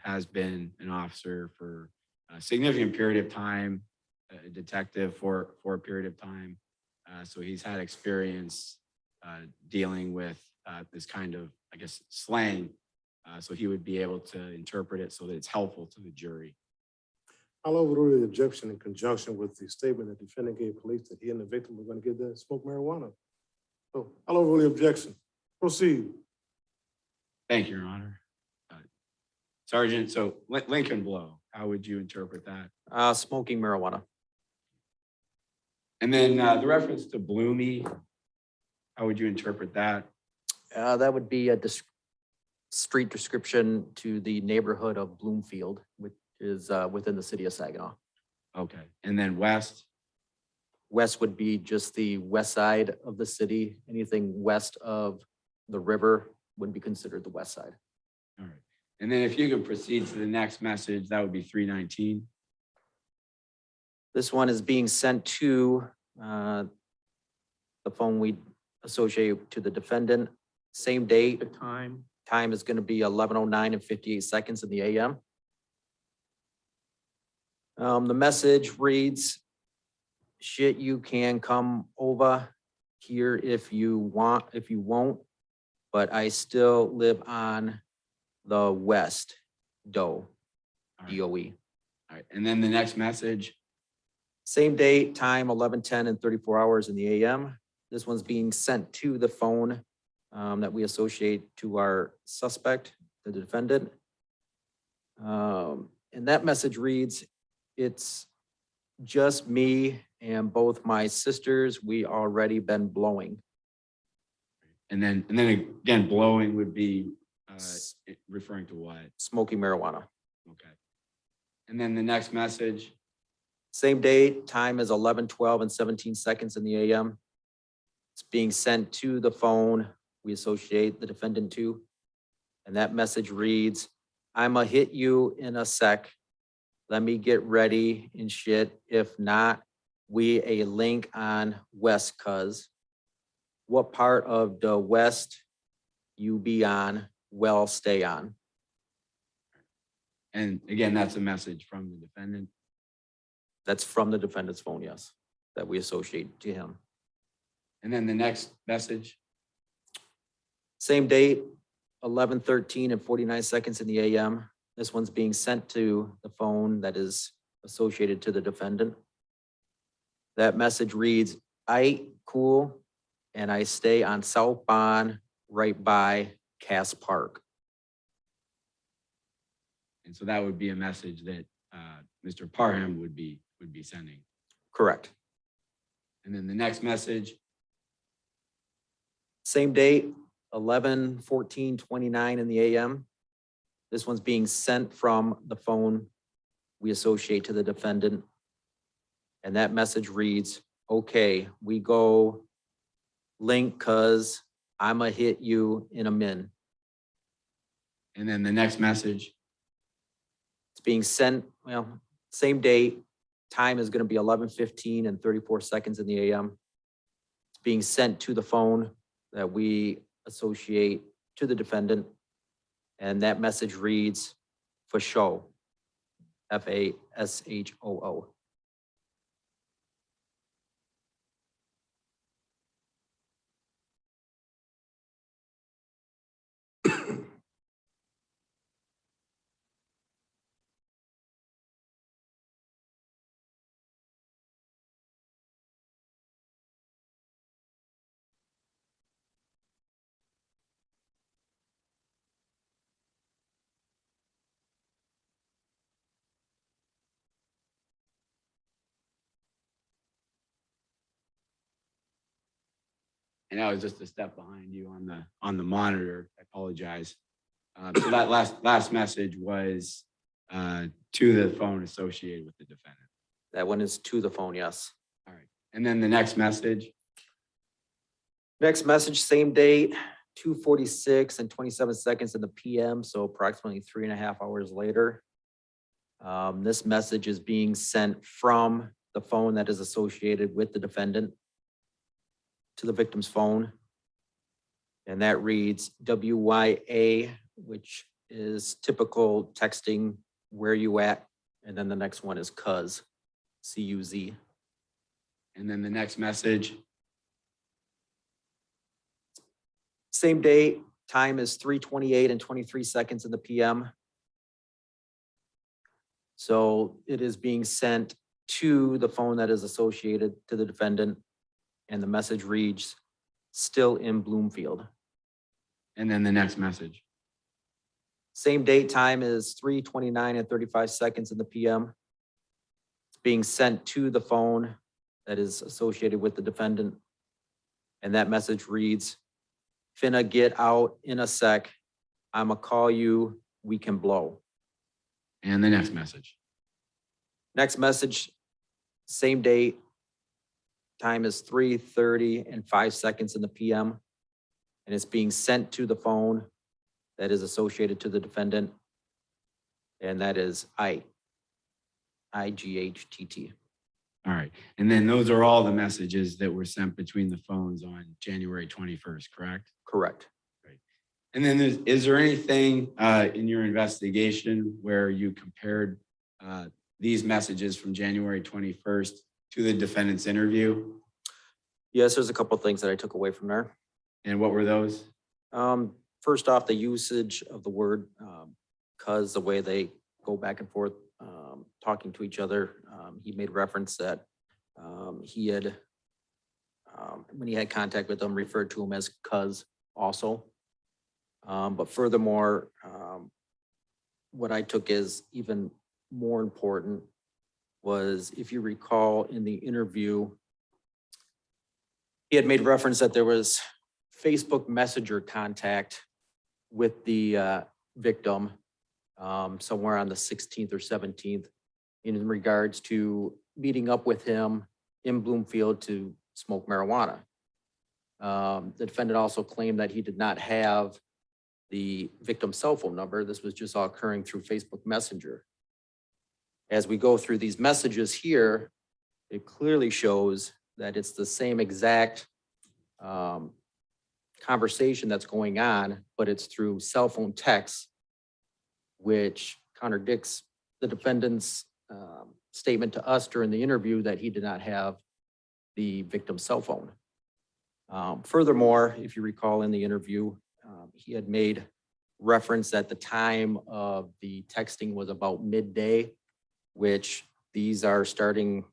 has been an officer for a significant period of time, a detective for a period of time. So he's had experience dealing with this kind of, I guess, slang. So he would be able to interpret it so that it's helpful to the jury. I'll overrule the objection in conjunction with the statement that the defendant gave police that he and the victim were going to get there and smoke marijuana. So I'll overrule the objection. Proceed. Thank you, Your Honor. Sergeant, so Lincoln Blow, how would you interpret that? Smoking marijuana. And then the reference to Bloomy, how would you interpret that? That would be a street description to the neighborhood of Bloomfield, which is within the city of Saginaw. Okay, and then West? West would be just the west side of the city. Anything west of the river would be considered the west side. All right. And then if you could proceed to the next message, that would be 319. This one is being sent to the phone we associate to the defendant. Same date, the time, Time is gonna be 11:09 and 58 seconds in the AM. The message reads, shit, you can come over here if you want, if you won't, but I still live on the west DOE, DOE. All right, and then the next message, Same date, time, 11:10 and 34 hours in the AM. This one's being sent to the phone that we associate to our suspect, the defendant. And that message reads, it's just me and both my sisters, we already been blowing. and then again, blowing would be referring to what? Smoking marijuana. Okay. And then the next message, Same date, time is 11:12 and 17 seconds in the AM. It's being sent to the phone we associate the defendant to. And that message reads, I'ma hit you in a sec. Let me get ready and shit. If not, we a link on West, cuz. What part of the West you be on? Well, stay on. and again, that's a message from the defendant. That's from the defendant's phone, yes, that we associate to him. And then the next message, Same date, 11:13 and 49 seconds in the AM. This one's being sent to the phone that is associated to the defendant. That message reads, I cool, and I stay on South Bond right by Cass Park. and so that would be a message that Mr. Parham would be sending. Correct. And then the next message, Same date, 11:14:29 in the AM. This one's being sent from the phone we associate to the defendant. And that message reads, okay, we go link cuz I'ma hit you in a min. and then the next message, It's being sent, well, same date, time is gonna be 11:15 and 34 seconds in the AM. It's being sent to the phone that we associate to the defendant. And that message reads, for show, FASHOO. and I was just a step behind you on the monitor. I apologize. So that last message was to the phone associated with the defendant. That one is to the phone, yes. All right. And then the next message, Next message, same date, 2:46 and 27 seconds in the PM, so approximately 3.5 hours later. This message is being sent from the phone that is associated with the defendant to the victim's phone. And that reads WYA, which is typical texting, where you at? And then the next one is cuz, CUZ. and then the next message, Same date, time is 3:28 and 23 seconds in the PM. So it is being sent to the phone that is associated to the defendant. And the message reads, still in Bloomfield. and then the next message, Same date, time is 3:29 and 35 seconds in the PM. It's being sent to the phone that is associated with the defendant. And that message reads, finna get out in a sec. I'ma call you, we can blow. and the next message. Next message, same date. Time is 3:30 and 5 seconds in the PM. And it's being sent to the phone that is associated to the defendant. And that is IGHTT. All right. And then those are all the messages that were sent between the phones on January 21st, correct? Correct. And then is there anything in your investigation where you compared these messages from January 21st to the defendant's interview? Yes, there's a couple of things that I took away from there. And what were those? First off, the usage of the word, cause the way they go back and forth, talking to each other. He made reference that he had, when he had contact with them, referred to him as cuz also. But furthermore, what I took as even more important was, if you recall in the interview, he had made reference that there was Facebook Messenger contact with the victim somewhere on the 16th or 17th in regards to meeting up with him in Bloomfield to smoke marijuana. The defendant also claimed that he did not have the victim's cell phone number. This was just all occurring through Facebook Messenger. As we go through these messages here, it clearly shows that it's the same exact conversation that's going on, but it's through cell phone text, which contradicts the defendant's statement to us during the interview that he did not have the victim's cell phone. Furthermore, if you recall in the interview, he had made reference that the time of the texting was about midday, which these are starting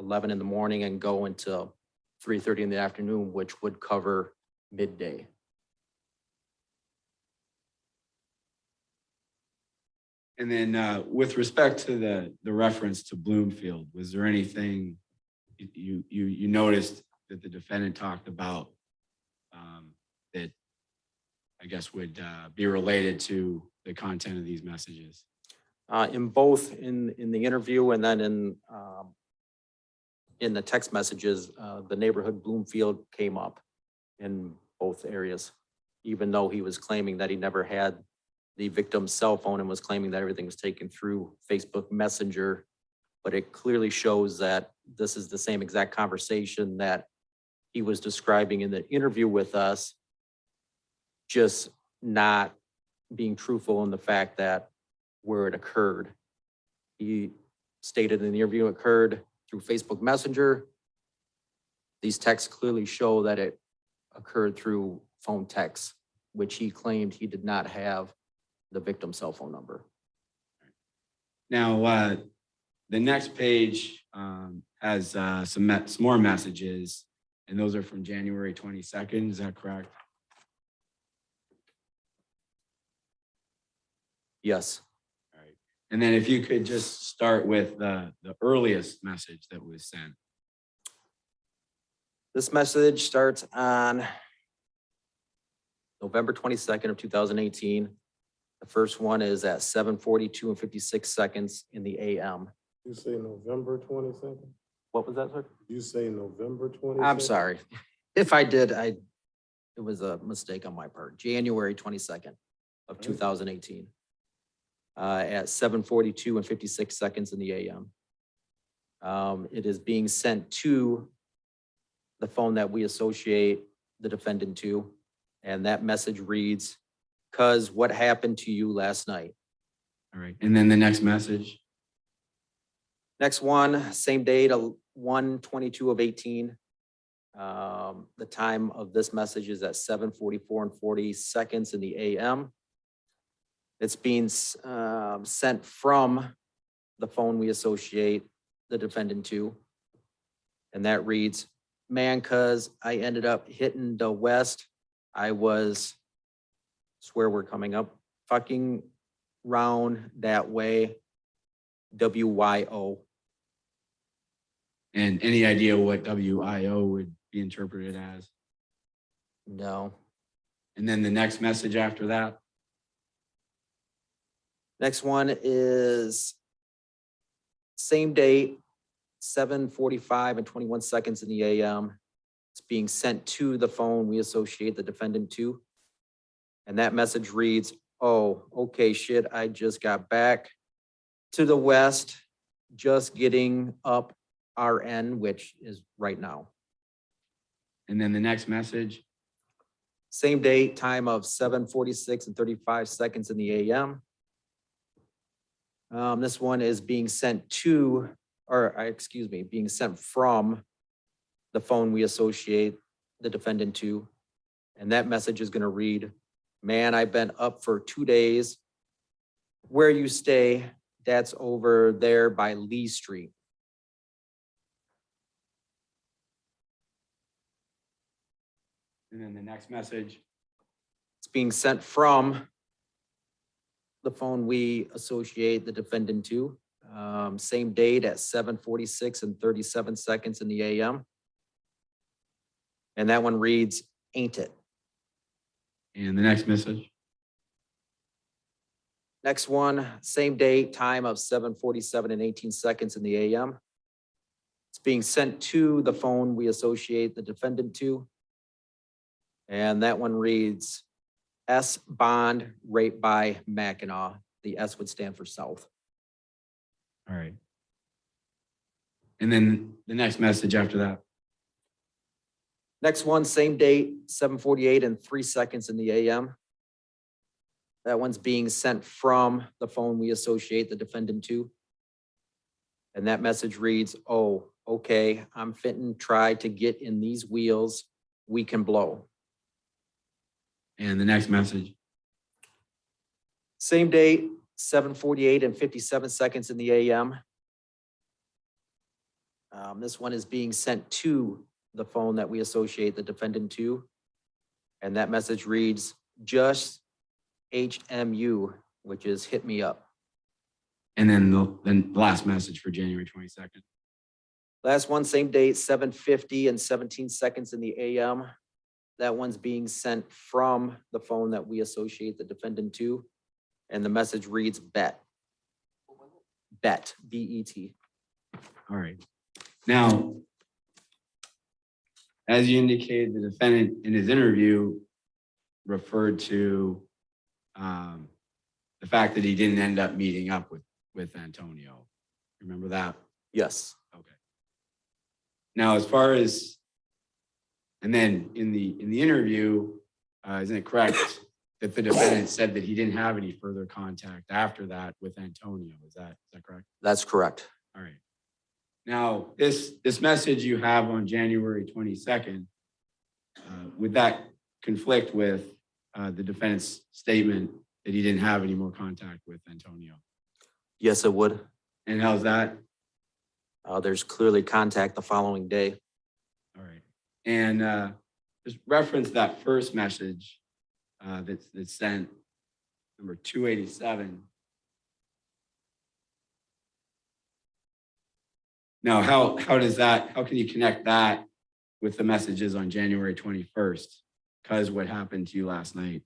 11 in the morning and go until 3:30 in the afternoon, which would cover midday. And then with respect to the reference to Bloomfield, was there anything you noticed that the defendant talked about that I guess would be related to the content of these messages? In both in the interview and then in the text messages, the neighborhood Bloomfield came up in both areas, even though he was claiming that he never had the victim's cell phone and was claiming that everything was taken through Facebook Messenger. But it clearly shows that this is the same exact conversation that he was describing in the interview with us, just not being truthful in the fact that where it occurred. He stated in the interview it occurred through Facebook Messenger. These texts clearly show that it occurred through phone texts, which he claimed he did not have the victim's cell phone number. Now, the next page has some more messages, and those are from January 22nd. Is that correct? Yes. All right. And then if you could just start with the earliest message that was sent. This message starts on November 22nd of 2018. The first one is at 7:42 and 56 seconds in the AM. You say November 22nd? What was that, sir? You say November 22nd? I'm sorry. If I did, it was a mistake on my part. January 22nd of 2018. At 7:42 and 56 seconds in the AM. It is being sent to the phone that we associate the defendant to. And that message reads, "Cuz what happened to you last night?" All right. And then the next message. Next one, same date, 1/22 of 18. The time of this message is at 7:44 and 40 seconds in the AM. It's being sent from the phone we associate the defendant to. And that reads, "Man, cuz I ended up hitting the West. I was," swear word coming up, "fucking round that way. WYO." And any idea what WIO would be interpreted as? No. And then the next message after that. Next one is same date, 7:45 and 21 seconds in the AM. It's being sent to the phone we associate the defendant to. And that message reads, "Oh, okay, shit, I just got back to the West, just getting up RN," which is right now. And then the next message. Same date, time of 7:46 and 35 seconds in the AM. This one is being sent to, excuse me, being sent from the phone we associate the defendant to. And that message is gonna read, man, I've been up for 2 days. Where you stay, that's over there by Lee Street. And then the next message. It's being sent from the phone we associate the defendant to. Same date at 7:46 and 37 seconds in the AM. And that one reads, ain't it? And the next message. Next one, same date, time of 7:47 and 18 seconds in the AM. It's being sent to the phone we associate the defendant to. And that one reads, S Bond right by Mackinac. The S would stand for South. All right. And then the next message after that. Next one, same date, 7:48 and 3 seconds in the AM. That one's being sent from the phone we associate the defendant to. And that message reads, oh, okay, I'm fitting, try to get in these wheels, we can blow. And the next message. Same date, 7:48 and 57 seconds in the AM. This one is being sent to the phone that we associate the defendant to. And that message reads, just HMU, which is hit me up. And then the last message for January 22nd. Last one, same date, 7:50 and 17 seconds in the AM. That one's being sent from the phone that we associate the defendant to. And the message reads bet. Bet, B-E-T. All right. Now, as you indicated, the defendant in his interview referred to the fact that he didn't end up meeting up with Antonio. Remember that? Yes, Okay. Now, as far as, and then in the interview, isn't it correct that the defendant said that he didn't have any further contact after that with Antonio? Is that correct? that's correct. All right. Now, this message you have on January 22nd, would that conflict with the defendant's statement that he didn't have any more contact with Antonio? Yes, it would. And how's that? There's clearly contact the following day. All right. And just reference that first message that's sent, number 287. Now, how can you connect that with the messages on January 21st? Because what happened to you last night?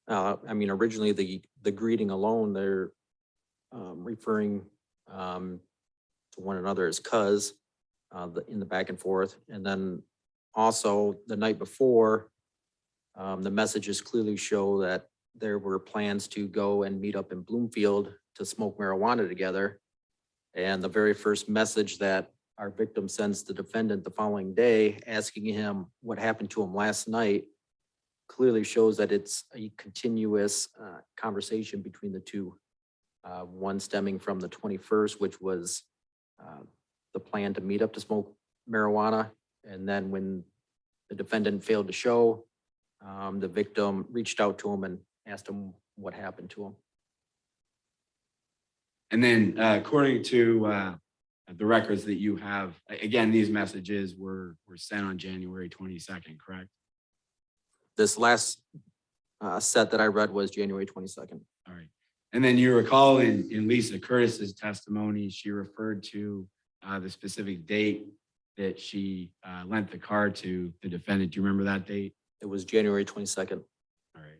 I mean, originally the greeting alone, they're referring to one another as cuz in the back and forth. And then also the night before, the messages clearly show that there were plans to go and meet up in Bloomfield to smoke marijuana together. And the very first message that our victim sends the defendant the following day, asking him what happened to him last night, clearly shows that it's a continuous conversation between the two. One stemming from the 21st, which was the plan to meet up to smoke marijuana. And then when the defendant failed to show, the victim reached out to him and asked him what happened to him. And then according to the records that you have, again, these messages were sent on January 22nd, correct? This last set that I read was January 22nd. All right. And then you recall in Lisa Curtis's testimony, she referred to the specific date that she lent the car to the defendant. Do you remember that date? It was January 22nd. All right.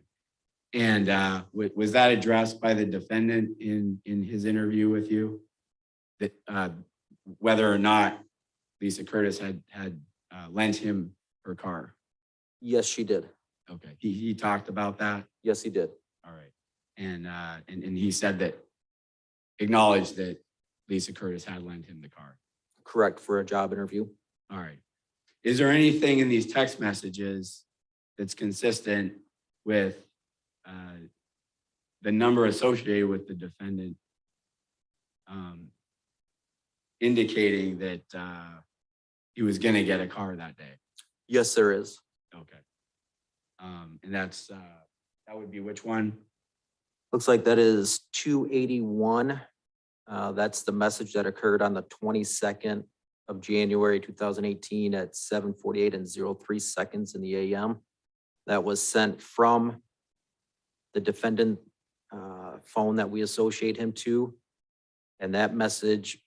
And was that addressed by the defendant in his interview with you? That whether or not Lisa Curtis had lent him her car? Yes, she did. Okay. He talked about that? Yes, he did. All right. And he said that, acknowledged that Lisa Curtis had lent him the car. Correct, for a job interview. All right. Is there anything in these text messages that's consistent with the number associated with the defendant, indicating that he was gonna get a car that day. Yes, there is. Okay. And that's, that would be which one? Looks like that is 281. That's the message that occurred on the 22nd of January, 2018 at 7:48 and 03 seconds in the AM. That was sent from the defendant phone that we associate him to. And that message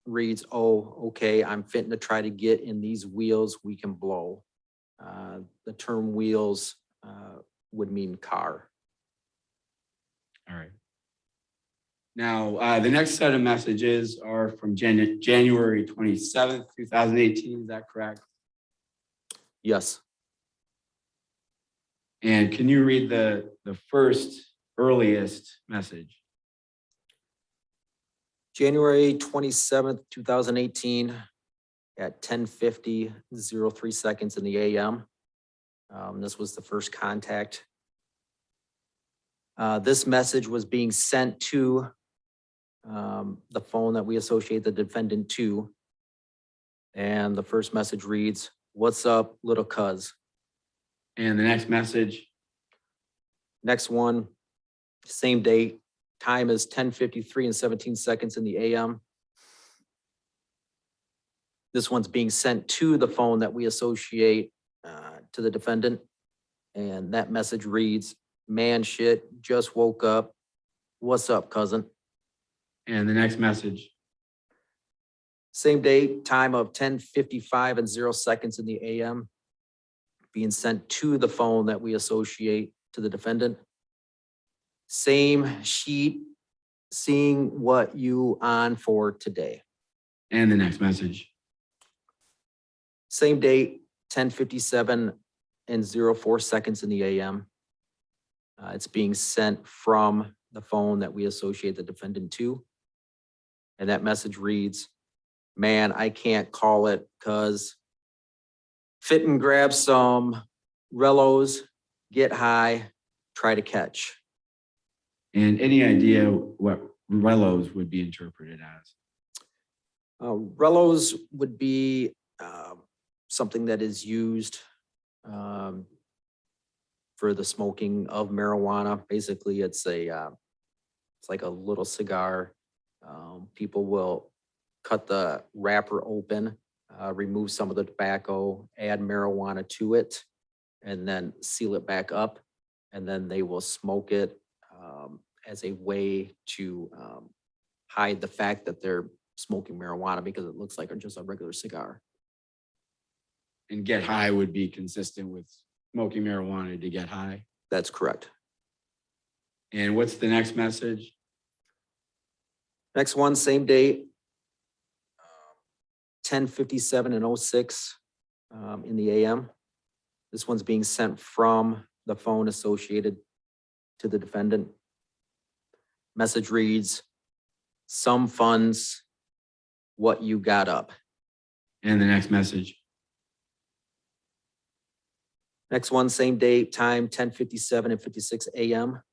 reads, "Oh, okay, I'm fitting to try to get in these wheels we can blow." The term wheels would mean car. All right. Now, the next set of messages are from January 27th, 2018. Is that correct? Yes. And can you read the first earliest message? January 27th, 2018 at 10:50, 03 seconds in the AM. This was the first contact. This message was being sent to the phone that we associate the defendant to. And the first message reads, "What's up, little cuz?" And the next message? Next one, same date, time is 10:53 and 17 seconds in the AM. This one's being sent to the phone that we associate to the defendant. And that message reads, "Man, shit, just woke up. What's up, cousin?" And the next message? Same date, time of 10:55 and 0 seconds in the AM, being sent to the phone that we associate to the defendant. Same sheet, seeing what you on for today. And the next message? Same date, 10:57 and 04 seconds in the AM. It's being sent from the phone that we associate the defendant to. And that message reads, "Man, I can't call it because fit and grab some Rellos, get high, try to catch." And any idea what relos would be interpreted as? Rellos would be something that is used for the smoking of marijuana. Basically, it's like a little cigar. People will cut the wrapper open, remove some of the tobacco, add marijuana to it, and then seal it back up. And then they will smoke it as a way to hide the fact that they're smoking marijuana because it looks like just a regular cigar. And get high would be consistent with smoking marijuana to get high. That's correct. And what's the next message? Next one, same date. 10:57 and 06 in the AM. This one's being sent from the phone associated to the defendant. Message reads, "Some funds, what you got up." And the next message? Next one, same date, time, 10:57 and 56 AM.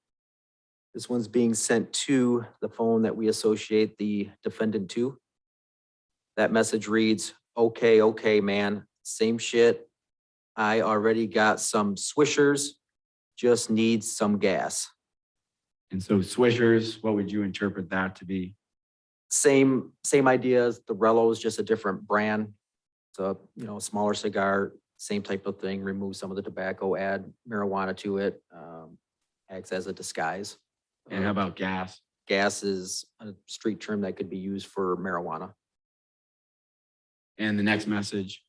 This one's being sent to the phone that we associate the defendant to. That message reads, okay, man, same shit. I already got some swishers, just need some gas." And so swishers, what would you interpret that to be? Same idea as the Rellos, just a different brand. So, smaller cigar, same type of thing, remove some of the tobacco, add marijuana to it, acts as a disguise. And how about gas? Gas is a street term that could be used for marijuana. And the next message?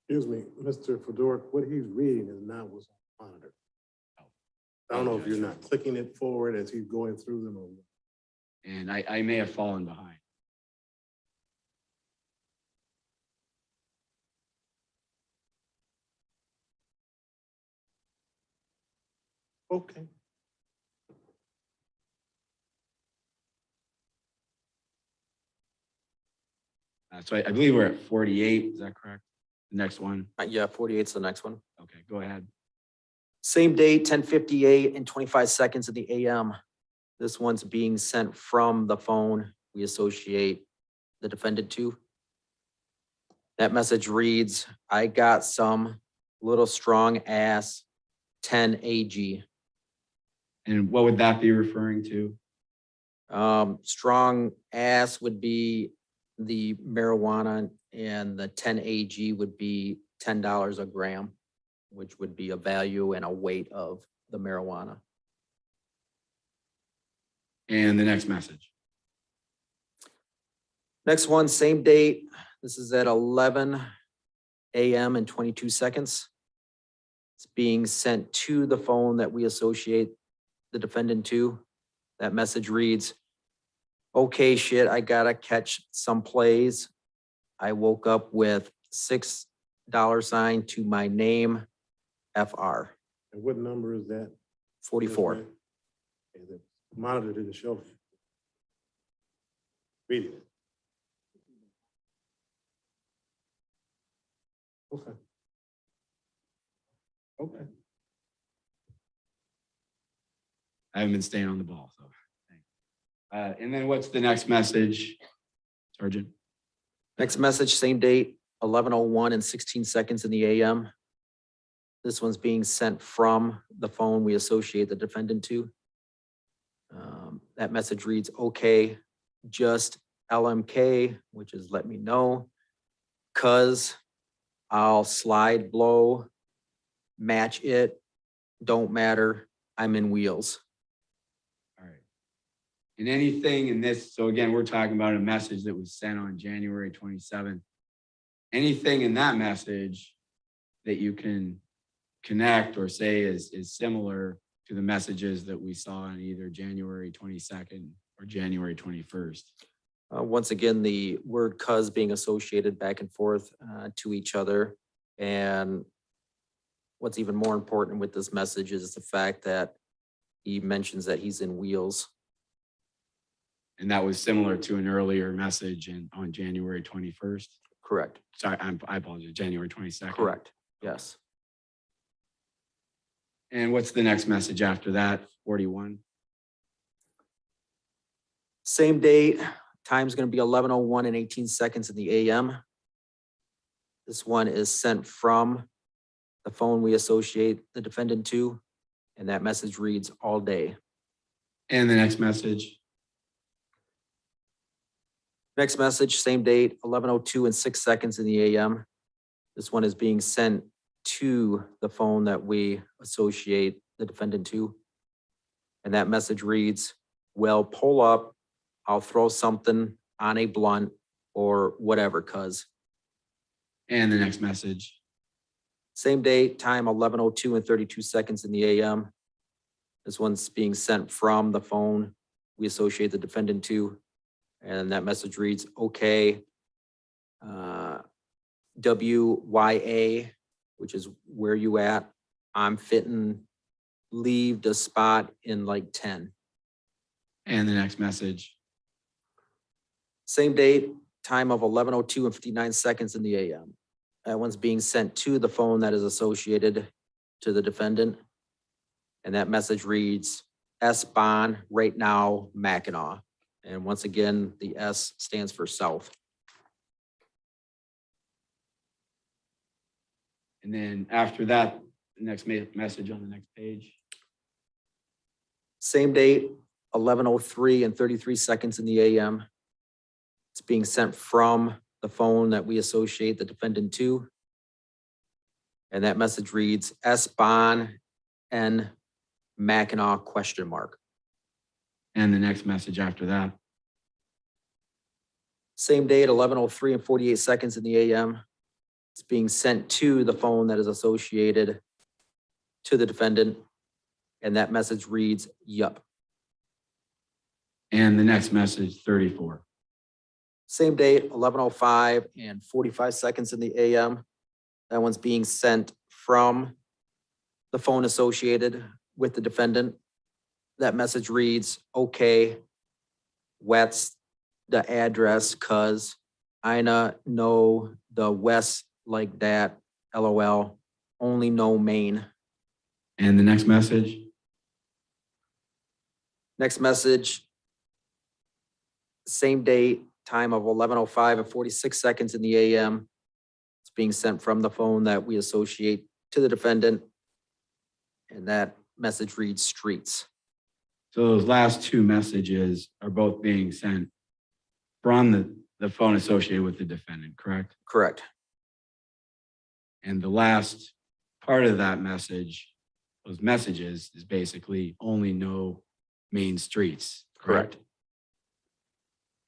Excuse me, Mr. Fedoruk, what he's reading is not what's on the monitor. I don't know if you're not clicking it forward as he's going through them or. And I may have fallen behind. Okay. So I believe we're at 48. Is that correct? The next one? Yeah, 48's the next one. Okay, go ahead. Same date, 10:58 and 25 seconds in the AM. This one's being sent from the phone we associate the defendant to. That message reads, I got some little strong ass 10 AG. And what would that be referring to? Strong ass would be the marijuana and the 10 AG would be $10 a gram, which would be a value and a weight of the marijuana. And the next message. Next one, same date. This is at 11 AM and 22 seconds. It's being sent to the phone that we associate the defendant to. That message reads, okay, shit, I gotta catch some plays. I woke up with $6 to my name, FR, And what number is that? 44. Okay, the monitor didn't show. Read it. Okay. Okay. I haven't been staying on the ball, so. Thanks. And then what's the next message, Sergeant? Next message, same date, 11:01 and 16 seconds in the AM. This one's being sent from the phone we associate the defendant to. That message reads, okay, just LMK, which is let me know, cuz I'll slide blow, match it, don't matter, I'm in wheels. All right. And anything in this, so again, we're talking about a message that was sent on January 27th. Anything in that message that you can connect or say is similar to the messages that we saw on either January 22nd or January 21st? Once again, the word cuz being associated back and forth to each other. And what's even more important with this message is the fact that he mentions that he's in wheels. And that was similar to an earlier message on January 21st. Correct, Sorry, I apologize, January 22nd. correct, yes. And what's the next message after that? 41. Same date, time's gonna be 11:01 and 18 seconds in the AM. This one is sent from the phone we associate the defendant to, and that message reads all day. And the next message. Next message, same date, 11:02 and 6 seconds in the AM. This one is being sent to the phone that we associate the defendant to. And that message reads, well, pull up, I'll throw something on a blunt or whatever, cuz. And the next message. Same date, time 11:02 and 32 seconds in the AM. This one's being sent from the phone we associate the defendant to. And that message reads, okay, WYA, which is where you at? I'm fitting, leave the spot in like 10. And the next message. Same date, time of 11:02 and 59 seconds in the AM. That one's being sent to the phone that is associated to the defendant. And that message reads, S-Bond, right now, Mackinac. And once again, the S stands for South. And then after that, the next message on the next page. Same date, 11:03 and 33 seconds in the AM. It's being sent from the phone that we associate the defendant to. And that message reads S-Bond N Mackinac question mark. And the next message after that. Same date, 11:03 and 48 seconds in the AM. It's being sent to the phone that is associated to the defendant. And that message reads, yup. And the next message, 34. Same date, 11:05 and 45 seconds in the AM. That one's being sent from the phone associated with the defendant. That message reads, okay, what's the address, cuz I know the west like that, LOL, only know Maine. And the next message? Next message, same date, time of 11:05 and 46 seconds in the AM. It's being sent from the phone that we associate to the defendant. And that message reads streets. So those last two messages are both being sent from the phone associated with the defendant, correct? Correct. And the last part of that message, those messages, is basically only no main streets, correct?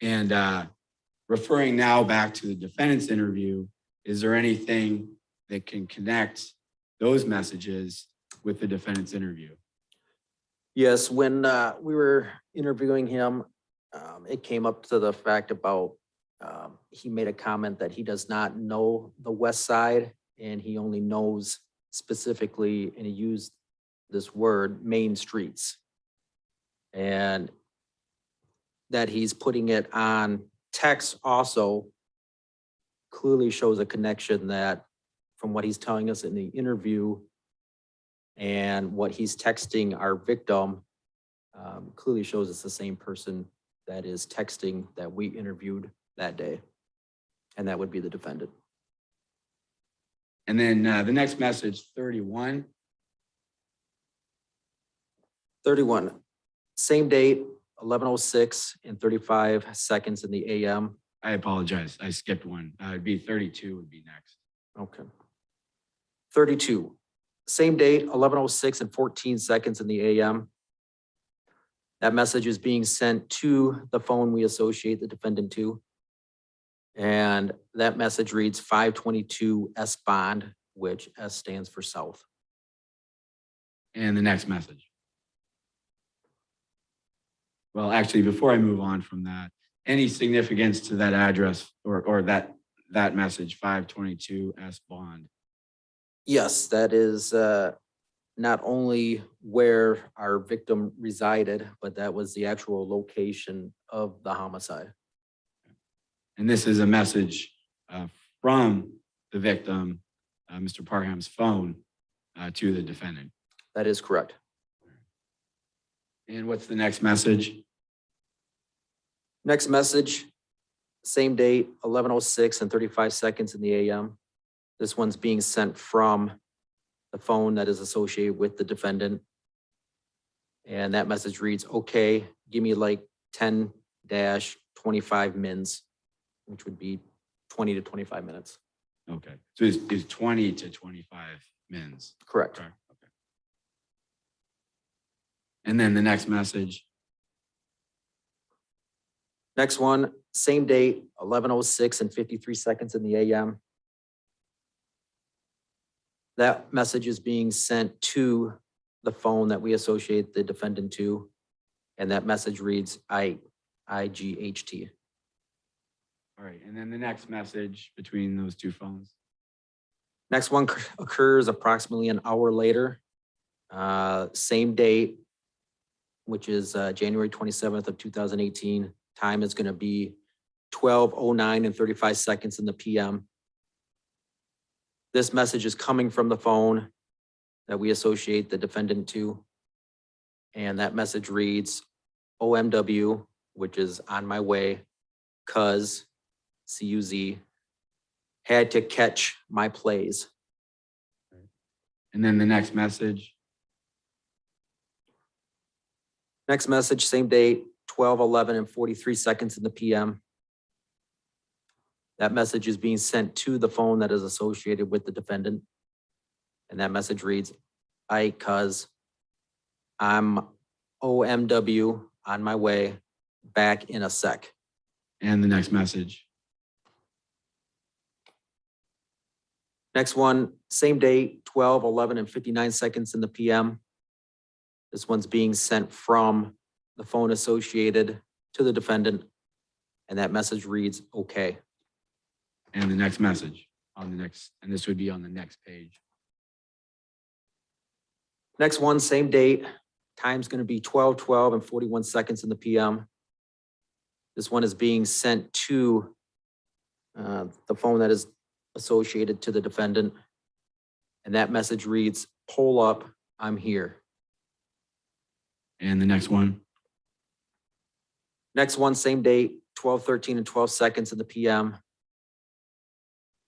And referring now back to the defendant's interview, is there anything that can connect those messages with the defendant's interview? Yes, when we were interviewing him, it came up to the fact about, he made a comment that he does not know the west side and he only knows specifically, and he used this word, main streets. And that he's putting it on text also clearly shows a connection that from what he's telling us in the interview and what he's texting our victim, clearly shows it's the same person that is texting that we interviewed that day. And that would be the defendant. And then the next message, 31. 31, same date, 11:06 and 35 seconds in the AM. I apologize, I skipped one. It'd be 32 would be next. Okay. 32, same date, 11:06 and 14 seconds in the AM. That message is being sent to the phone we associate the defendant to. And that message reads 522 S Bond, which S stands for South. And the next message. Well, actually, before I move on from that, any significance to that address or that message, 522 S Bond? Yes, that is not only where our victim resided, but that was the actual location of the homicide. And this is a message from the victim, Mr. Parham's phone, to the defendant. That is correct. And what's the next message? Next message, same date, 11:06 and 35 seconds in the AM. This one's being sent from the phone that is associated with the defendant. And that message reads, okay, give me like 10-25 mins, which would be 20 to 25 minutes. Okay, so it's 20 to 25 mins. Correct. Correct. Okay. And then the next message. Next one, same date, 11:06 and 53 seconds in the AM. That message is being sent to the phone that we associate the defendant to. And that message reads IGHT. All right, and then the next message between those two phones. Next one occurs approximately an hour later. Same date, which is January 27th of 2018. Time is going to be 12:09 and 35 seconds in the PM. This message is coming from the phone that we associate the defendant to. And that message reads OMW, which is on my way, cuz, CUZ, had to catch my plays. And then the next message. Next message, same date, 12:11 and 43 seconds in the PM. That message is being sent to the phone that is associated with the defendant. And that message reads, cuz, I'm OMW on my way, back in a sec. And the next message. Next one, same date, 12:11 and 59 seconds in the PM. This one's being sent from the phone associated to the defendant. And that message reads, okay. And the next message on the next, and this would be on the next page. Next one, same date. Time's going to be 12:12 and 41 seconds in the PM. This one is being sent to the phone that is associated to the defendant. And that message reads, pull up I'm here. And the next one? Next one, same date, 12:13 and 12 seconds in the PM.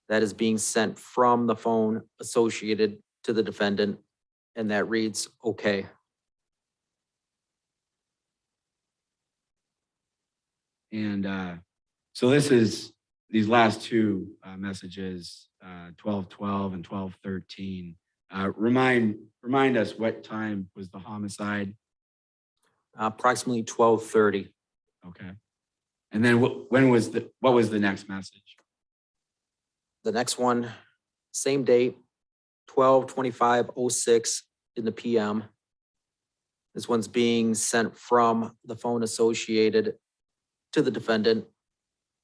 That is being sent from the phone associated to the defendant, and that reads, okay. And so this is, these last two messages, 12:12 and 12:13. Remind us what time was the homicide? Approximately 12:30. Okay. And then what was the next message? The next one, same date, 12:25:06 in the PM. This one's being sent from the phone associated to the defendant,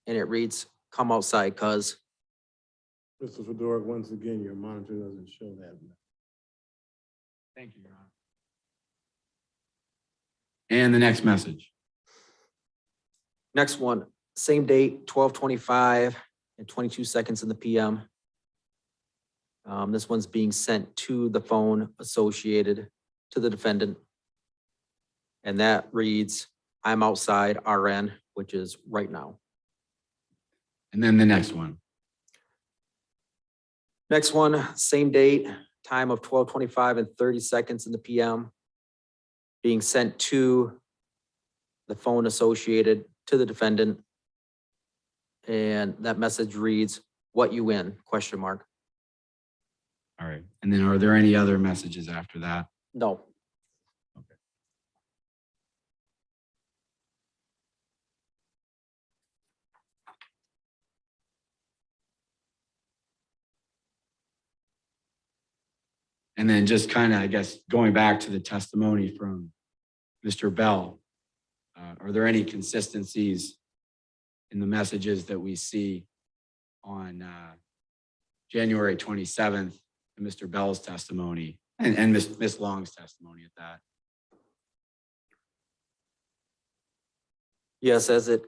and it reads, come outside, cuz. Mr. Fedora, once again, your monitor doesn't show that. Thank you, Your Honor. And the next message. Next one, same date, 12:25 and 22 seconds in the PM. This one's being sent to the phone associated to the defendant. And that reads, I'm outside RN, which is right now. And then the next one. Next one, same date, time of 12:25 and 30 seconds in the PM. Being sent to the phone associated to the defendant. And that message reads, what you in, question mark. All right. And then are there any other messages after that? No. And then just kind of, I guess, going back to the testimony from Mr. Bell, are there any consistencies in the messages that we see on January 27th, in Mr. Bell's testimony and Ms. Long's testimony at that? Yes, as it,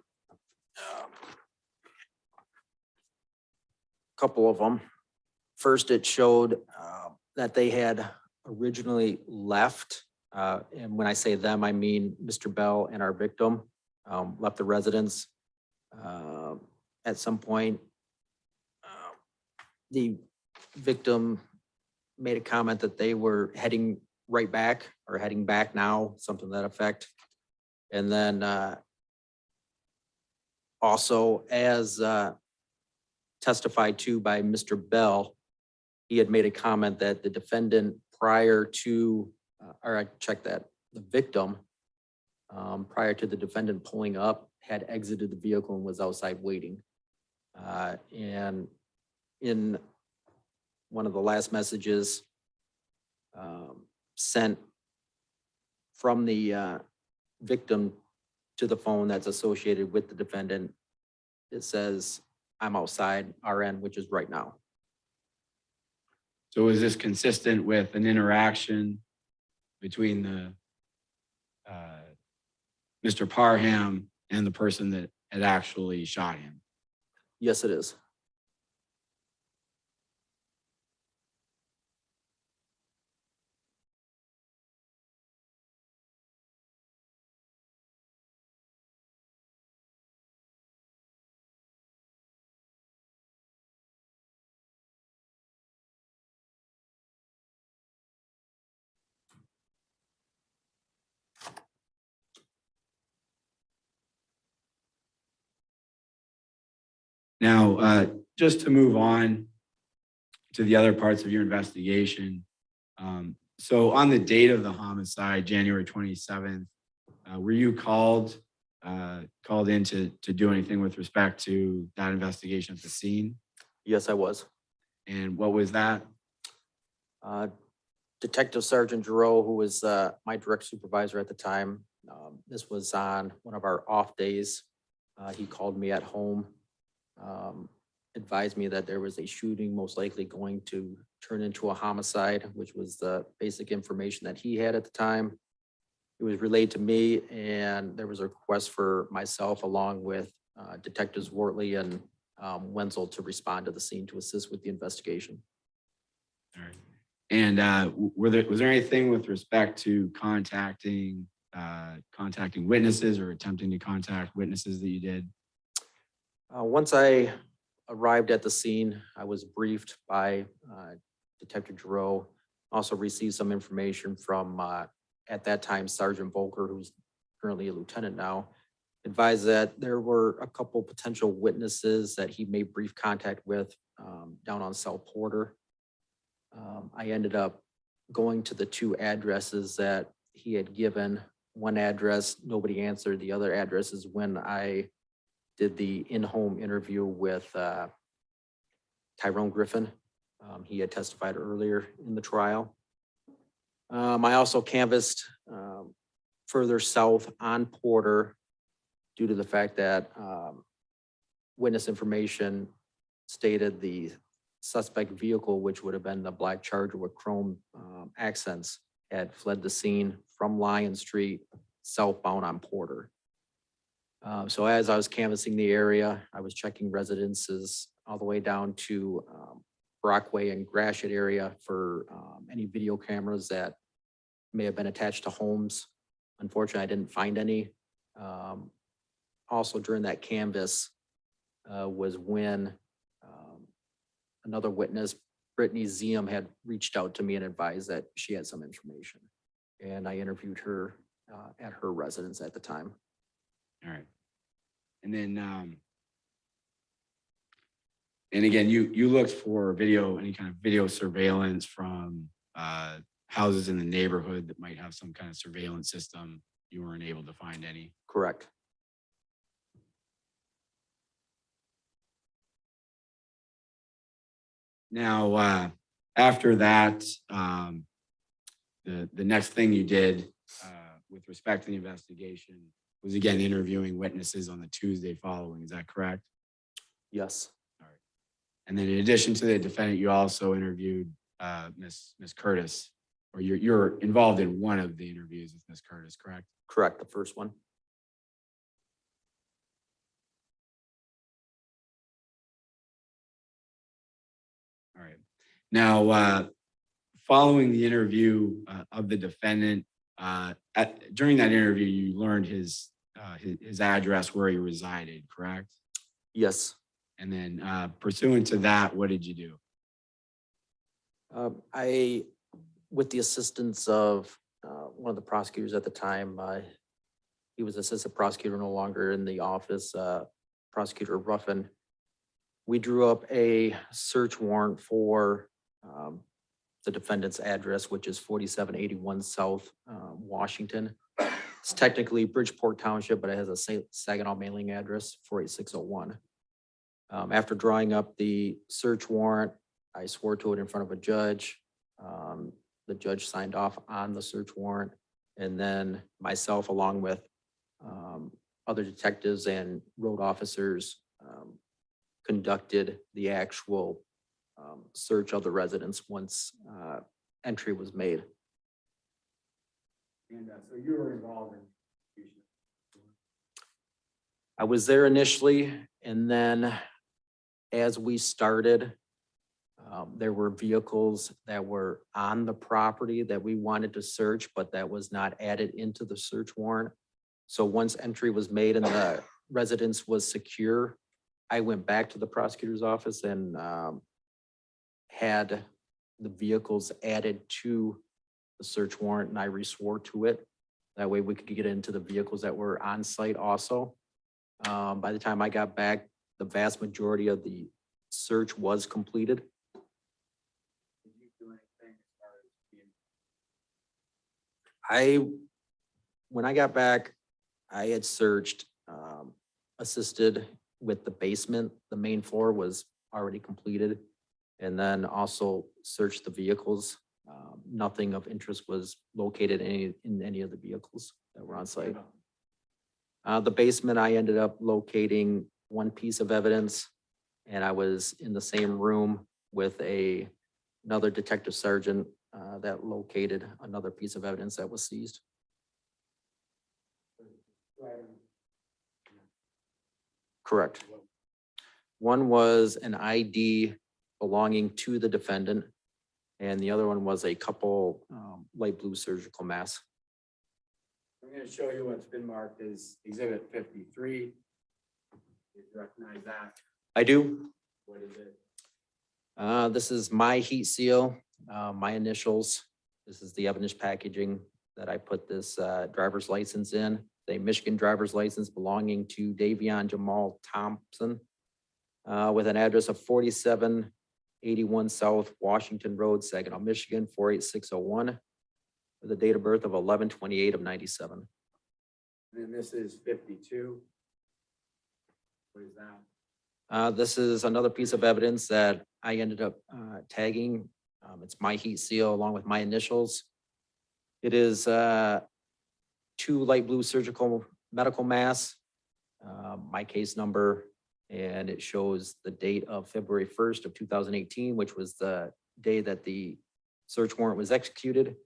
couple of them. First, it showed that they had originally left. And when I say them, I mean Mr. Bell and our victim left the residence. At some point, the victim made a comment that they were heading right back or heading back now, something to that effect. And then also, as testified to by Mr. Bell, he had made a comment that the defendant prior to, or I checked that, the victim, prior to the defendant pulling up, had exited the vehicle and was outside waiting. And in one of the last messages sent from the victim to the phone that's associated with the defendant, it says, I'm outside RN, which is right now. So is this consistent with an interaction between the Mr. Parham and the person that had actually shot him? Yes, it is. Now, just to move on to the other parts of your investigation. So on the date of the homicide, January 27th, were you called in to do anything with respect to that investigation at the scene? Yes, I was. And what was that? Detective Sergeant Giroux, who was my direct supervisor at the time. This was on one of our off days. He called me at home, advised me that there was a shooting most likely going to turn into a homicide, which was the basic information that he had at the time. It was relayed to me, and there was a request for myself along with Detectives Wortley and Wenzel to respond to the scene to assist with the investigation. All right. And was there anything with respect to contacting witnesses or attempting to contact witnesses that you did? Once I arrived at the scene, I was briefed by Detective Giroux. Also received some information from, at that time, Sergeant Volker, who's currently a lieutenant now, advised that there were a couple potential witnesses that he made brief contact with down on South Porter. I ended up going to the two addresses that he had given. One address, nobody answered. The other address is when I did the in-home interview with Tyrone Griffin. He had testified earlier in the trial. I also canvassed further south on Porter due to the fact that witness information stated the suspect vehicle, which would have been the black Charger with chrome accents, had fled the scene from Lion Street southbound on Porter. So as I was canvassing the area, I was checking residences all the way down to Brockway and Gratiot area for any video cameras that may have been attached to homes. Unfortunately, I didn't find any. Also during that canvass was when another witness, Brittany Ziem, had reached out to me and advised that she had some information. And I interviewed her at her residence at the time. All right. And then, and again, you looked for any kind of video surveillance from houses in the neighborhood that might have some kind of surveillance system. You weren't able to find any. Correct. Now, after that, the next thing you did with respect to the investigation was again interviewing witnesses on the Tuesday following. Is that correct? Yes. All right. And then in addition to the defendant, you also interviewed Miss Curtis, or you're involved in one of the interviews with Miss Curtis, correct? Correct, the first one. All right. Now, following the interview of the defendant, during that interview, you learned his address where he resided, correct? Yes. And then pursuant to that, what did you do? I, with the assistance of one of the prosecutors at the time, he was assistant prosecutor, no longer in the office, Prosecutor Ruffin. We drew up a search warrant for the defendant's address, which is 4781 South Washington. It's technically Bridgeport Township, but it has a Saginaw mailing address, 48601. After drawing up the search warrant, I swore to it in front of a judge. The judge signed off on the search warrant, and then myself, along with other detectives and road officers, conducted the actual search of the residence once entry was made. And so you were involved in. I was there initially, and then as we started, there were vehicles that were on the property that we wanted to search, but that was not added into the search warrant. So once entry was made and the residence was secure, I went back to the prosecutor's office and had the vehicles added to the search warrant, and I re-swore to it. That way we could get into the vehicles that were on site also. By the time I got back, the vast majority of the search was completed. Did you do anything as far as When I got back, I had searched, assisted with the basement. The main floor was already completed. And then also searched the vehicles. Nothing of interest was located in any of the vehicles that were on site. The basement, I ended up locating one piece of evidence, and I was in the same room with another detective sergeant that located another piece of evidence that was seized. Correct. One was an ID belonging to the defendant. And the other one was a couple light blue surgical masks. I'm gonna show you what's been marked as exhibit 53. You recognize that? I do. What is it? This is my heat seal, my initials. This is the evidence packaging that I put this driver's license in. A Michigan driver's license belonging to Davion Jamal Thompson with an address of 4781 South Washington Road, Saginaw, Michigan, 48601, with a date of birth of 11/28 of 97. And this is 52. What is that? This is another piece of evidence that I ended up tagging. It's my heat seal along with my initials. It is 2 light blue surgical medical masks, my case number, and it shows the date of February 1st of 2018, which was the day that the search warrant was executed.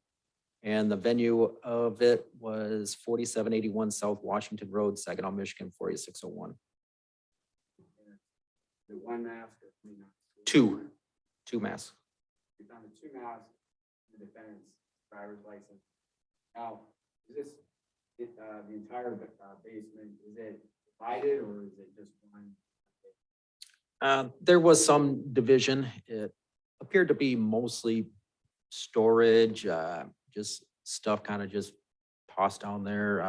And the venue of it was 4781 South Washington Road, Saginaw, Michigan, 48601. The one mask or 3 masks? Two masks. We found the 2 masks, in the defendant's driver's license. Now, is this, the entire basement, is it divided or is it just one? There was some division. It appeared to be mostly storage, just stuff kind of just tossed down there.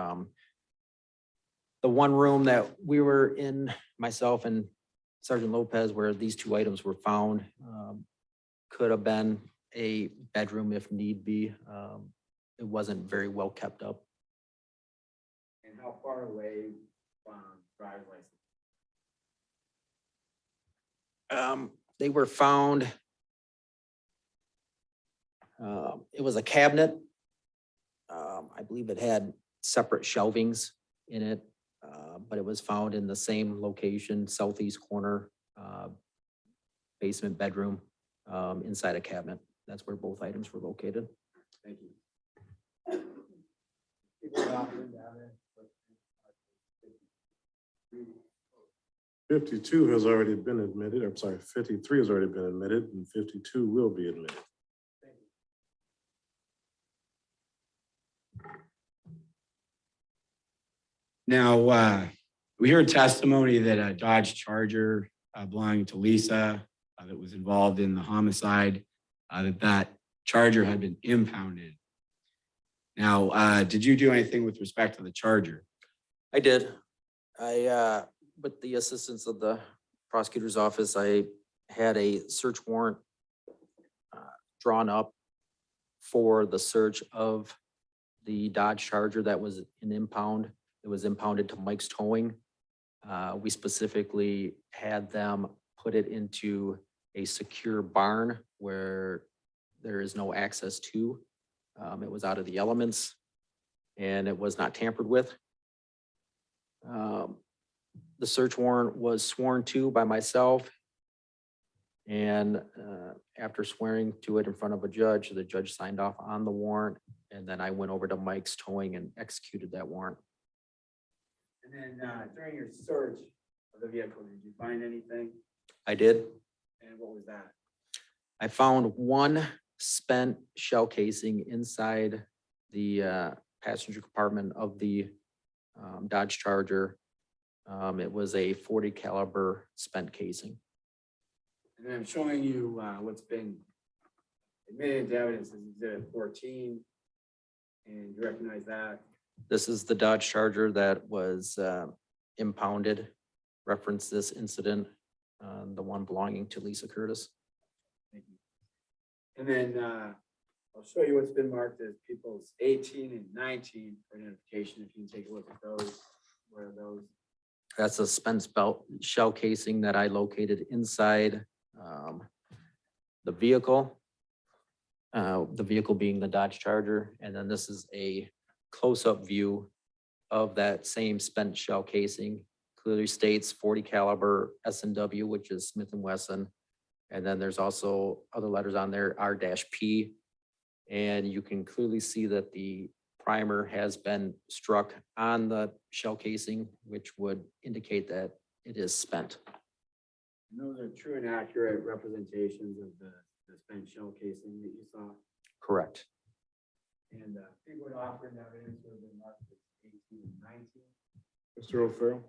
The one room that we were in, myself and Sergeant Lopez, where these 2 items were found, could have been a bedroom if need be. It wasn't very well kept up. And how far away from driver's license? They were found. It was a cabinet. I believe it had separate shelvings in it, but it was found in the same location, southeast corner, basement bedroom, inside a cabinet. That's where both items were located. Thank you. People down there. 52 has already been admitted. I'm sorry, 53 has already been admitted and 52 will be admitted. Now, we heard testimony that a Dodge Charger belonging to Lisa that was involved in the homicide, that Charger had been impounded. Now, did you do anything with respect to the Charger? I did. With the assistance of the prosecutor's office, I had a search warrant drawn up for the search of the Dodge Charger that was an impound. It was impounded to Mike's Towing. We specifically had them put it into a secure barn where there is no access to. It was out of the elements and it was not tampered with. The search warrant was sworn to by myself. And after swearing to it in front of a judge, the judge signed off on the warrant. And then I went over to Mike's Towing and executed that warrant. And then during your search of the vehicle, did you find anything? I did. And what was that? I found one spent shell casing inside the passenger compartment of the Dodge Charger. It was a .40 caliber spent casing. And then I'm showing you what's been admitted to evidence as exhibit 14. And you recognize that? This is the Dodge Charger that was impounded. Reference this incident, the one belonging to Lisa Curtis. Thank you. And then I'll show you what's been marked as people's 18 and 19 for identification. If you can take a look at those, where are those? That's a spent shell casing that I located inside the vehicle being the Dodge Charger. And then this is a close-up view of that same spent shell casing. Clearly states .40 caliber S&W, which is Smith & Wesson. And then there's also other letters on there, R-P. And you can clearly see that the primer has been struck on the shell casing, which would indicate that it is spent. And those are true and accurate representations of the the spent shell casing that you saw. Correct. And people would offer evidence would have been marked as 18 and 19. Mr. O'Farrell?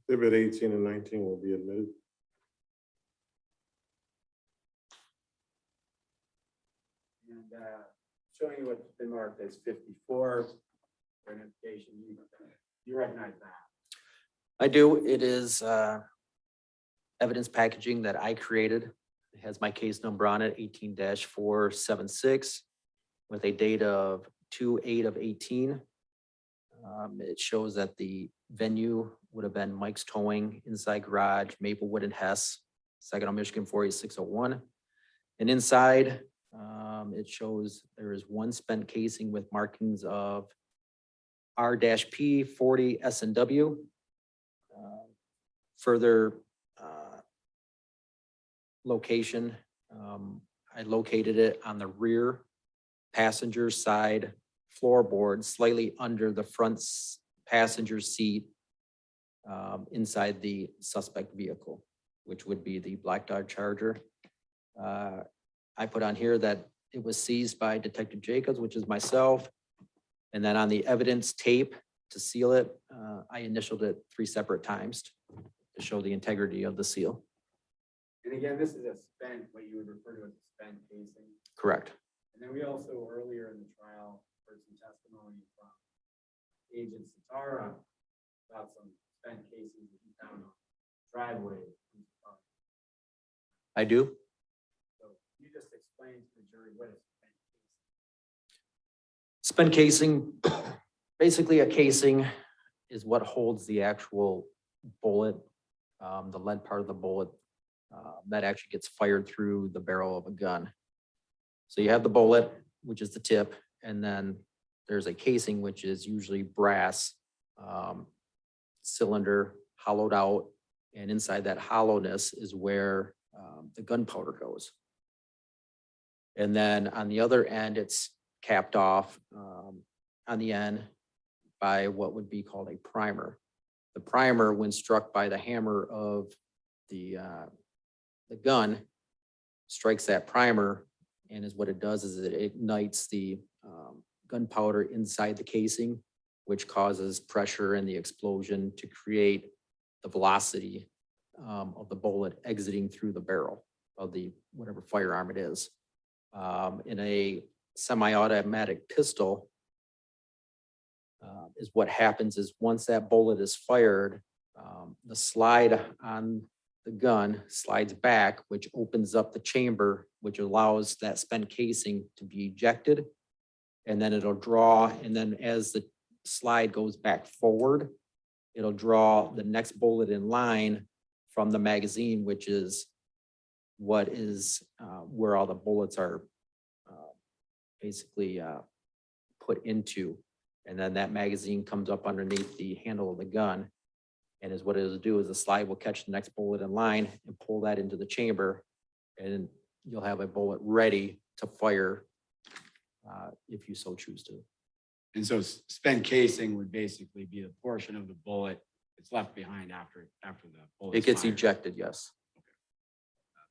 Exhibit 18 and 19 will be admitted. And showing you what's been marked as 54 for identification, you recognize that. I do. It is evidence packaging that I created. It has my case number on it, 18-476, with a date of 2/8/18. It shows that the venue would have been Mike's Towing, inside garage, Maplewood and Hess, Saginaw, Michigan 48601. And inside, it shows there is one spent casing with markings of R-P 40 S&W. Further location, I located it on the rear passenger side floorboard, slightly under the front passenger seat, inside the suspect vehicle, which would be the black Dodge Charger. I put on here that it was seized by Detective Jacobs, which is myself. And then on the evidence tape to seal it, I initialed it 3 separate times to show the integrity of the seal. And again, this is a spent, what you would refer to as a spent casing. Correct. And then we also earlier in the trial heard some testimony from Agent Satara about some spent casings that he found on the driveway. I do. So you just explain to the jury what is Spent spent casing. casing, basically a casing is what holds the actual bullet, the lead part of the bullet, that actually gets fired through the barrel of a gun. So you have the bullet, which is the tip, and then there's a casing, which is usually brass, cylinder hollowed out, and inside that hollowness is where the gunpowder goes. And then on the other end, it's capped off on the end by what would be called a primer. The primer, when struck by the hammer of the gun, strikes that primer, and is what it does is it ignites the gunpowder inside the casing, which causes pressure and the explosion to create the velocity of the bullet exiting through the barrel of the whatever firearm it is. In a semi-automatic pistol, is what happens is once that bullet is fired, the slide on the gun slides back, which opens up the chamber, which allows that spent casing to be ejected. And then it'll draw, and then as the slide goes back forward, it'll draw the next bullet in line from the magazine, which is what is where all the bullets are basically put into. And then that magazine comes up underneath the handle of the gun. And is what it'll do is the slide will catch the next bullet in line and pull that into the chamber. And you'll have a bullet ready to fire if you so choose to. And so spent casing would basically be the portion of the bullet that's left behind after the bullet. It gets ejected, yes.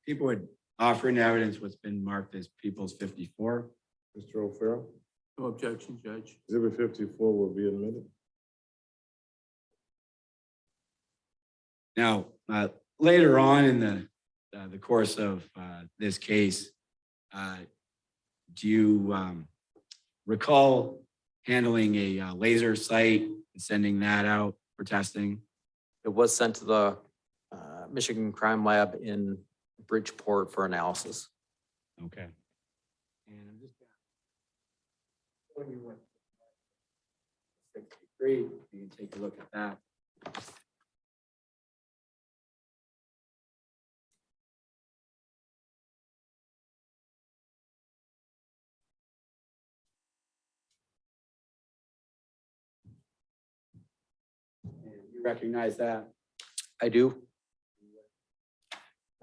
People would offer in evidence what's been marked as People's 54. Mr. O'Farrell? No objection, Judge. Exhibit 54 will be admitted. Now, later on in the course of this case, do you recall handling a laser sight and sending that out for testing? It was sent to the Michigan Crime Lab in Bridgeport for analysis. Okay. And I'm just showing you what 63, you can take a look at that. Recognize that? I do.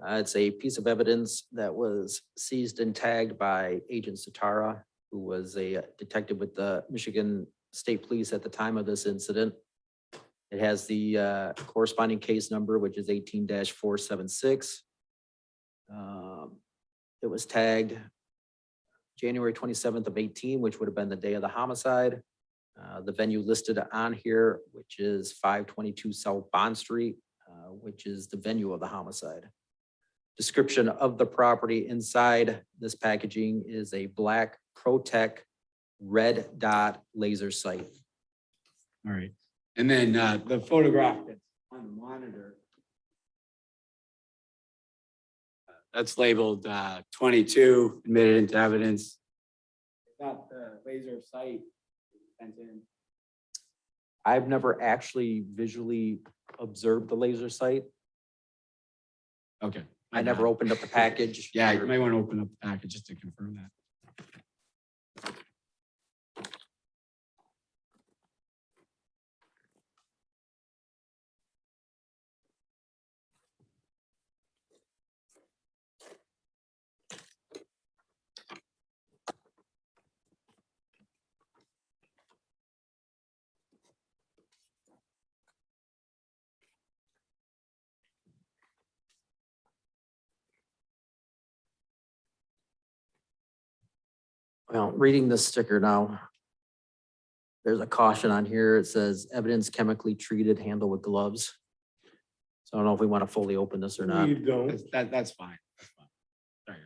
It's a piece of evidence that was seized and tagged by Agent Satara, who was a detective with the Michigan State Police at the time of this incident. It has the corresponding case number, which is 18-476. It was tagged January 27th of 18, which would have been the day of the homicide. The venue listed on here, which is 522 South Bond Street, which is the venue of the homicide. Description of the property inside this packaging is a black ProTech red dot laser sight. All right. And then the photograph that's on the monitor. That's labeled 22, admitted into evidence. Is that the laser sight sent in? I've never actually visually observed the laser sight. Okay. I never opened up the package. Yeah, you might want to open up the package just to confirm that. Well, reading this sticker now, there's a caution on here. It says evidence chemically treated, handle with gloves. So I don't know if we want to fully open this or not. You don't. That's fine. That's fine.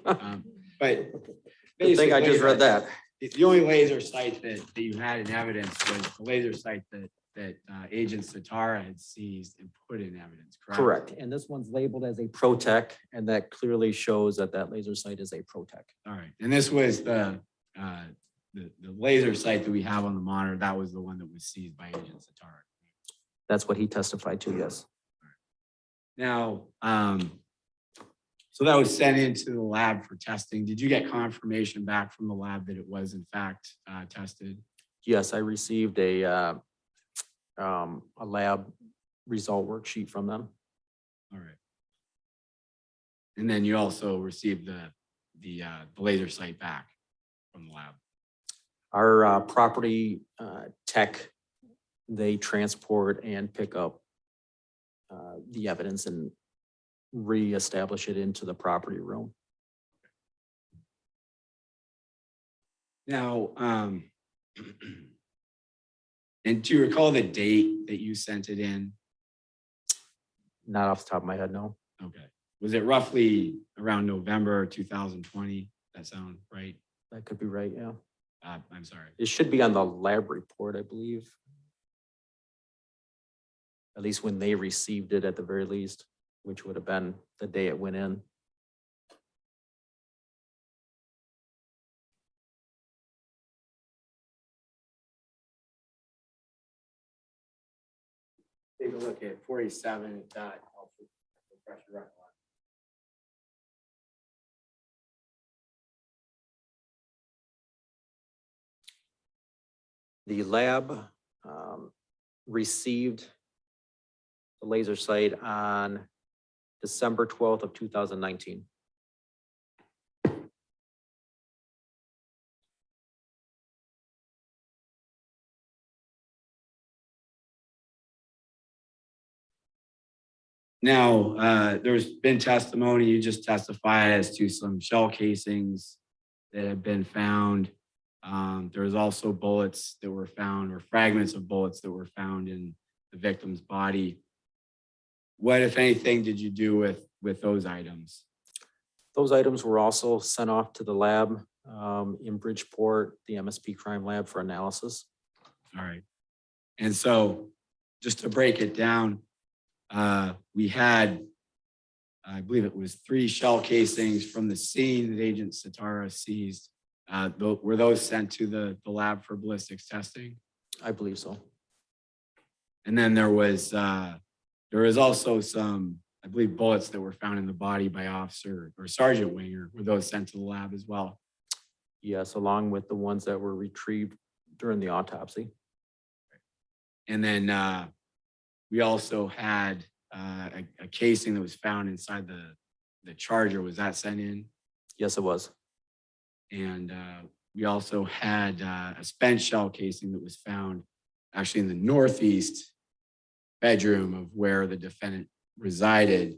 Sorry. But Good thing I just read that. the only laser sight that you had in evidence was the laser sight that Agent Satara had seized and put in evidence, correct? Correct. And this one's labeled as a ProTech, and that clearly shows that that laser sight is a ProTech. All right. And this was the laser sight that we have on the monitor. That was the one that was seized by Agent Satara. That's what he testified to, yes. Now, so that was sent into the lab for testing. Did you get confirmation back from the lab that it was in fact tested? Yes, I received a lab result worksheet from them. All right. And then you also received the laser sight back from the lab. Our property tech, they transport and pick up the evidence and reestablish it into the property room. Now, and do you recall the date that you sent it in? Not off the top of my head, no. Okay. Was it roughly around November 2020? That sound right? That could be right, yeah. I'm sorry. It should be on the lab report, I believe. At least when they received it at the very least, which would have been the day it went in. Take a look at 47. If that helps refresh your recollection. The lab received the laser sight on December 12th of 2019. Now, there's been testimony, you just testified as to some shell casings that have been found. There was also bullets that were found, or fragments of bullets that were found in the victim's body. What, if anything, did you do with those items? Those items were also sent off to the lab in Bridgeport, the MSP crime lab, for analysis. All right. And so just to break it down, we had, I believe it was 3 shell casings from the scene that Agent Satara seized. Were those sent to the lab for ballistics testing? I believe so. And then there was also some, I believe, bullets that were found in the body by Officer or Sergeant Winger. Were those sent to the lab as well? Yes, along with the ones that were retrieved during the autopsy. And then we also had a casing that was found inside the Charger. Was that sent in? Yes, it was. And we also had a spent shell casing that was found actually in the northeast bedroom of where the defendant resided,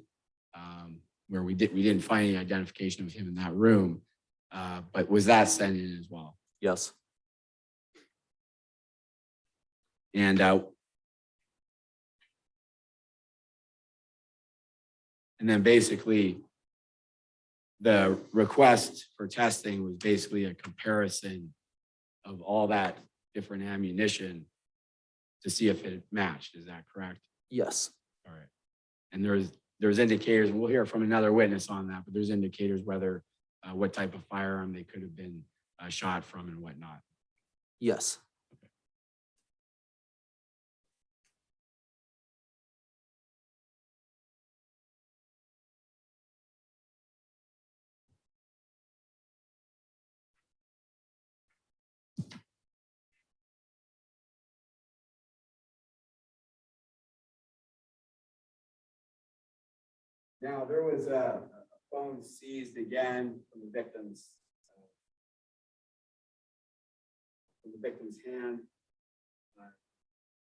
where we didn't find any identification of him in that room. But was that sent in as well? Yes. And then basically the request for testing was basically a comparison of all that different ammunition to see if it matched. Is that correct? Yes. All right. And there's indicators, we'll hear from another witness on that, but there's indicators whether what type of firearm they could have been shot from and whatnot. Yes. Now, there was a phone seized again from the victim's hand.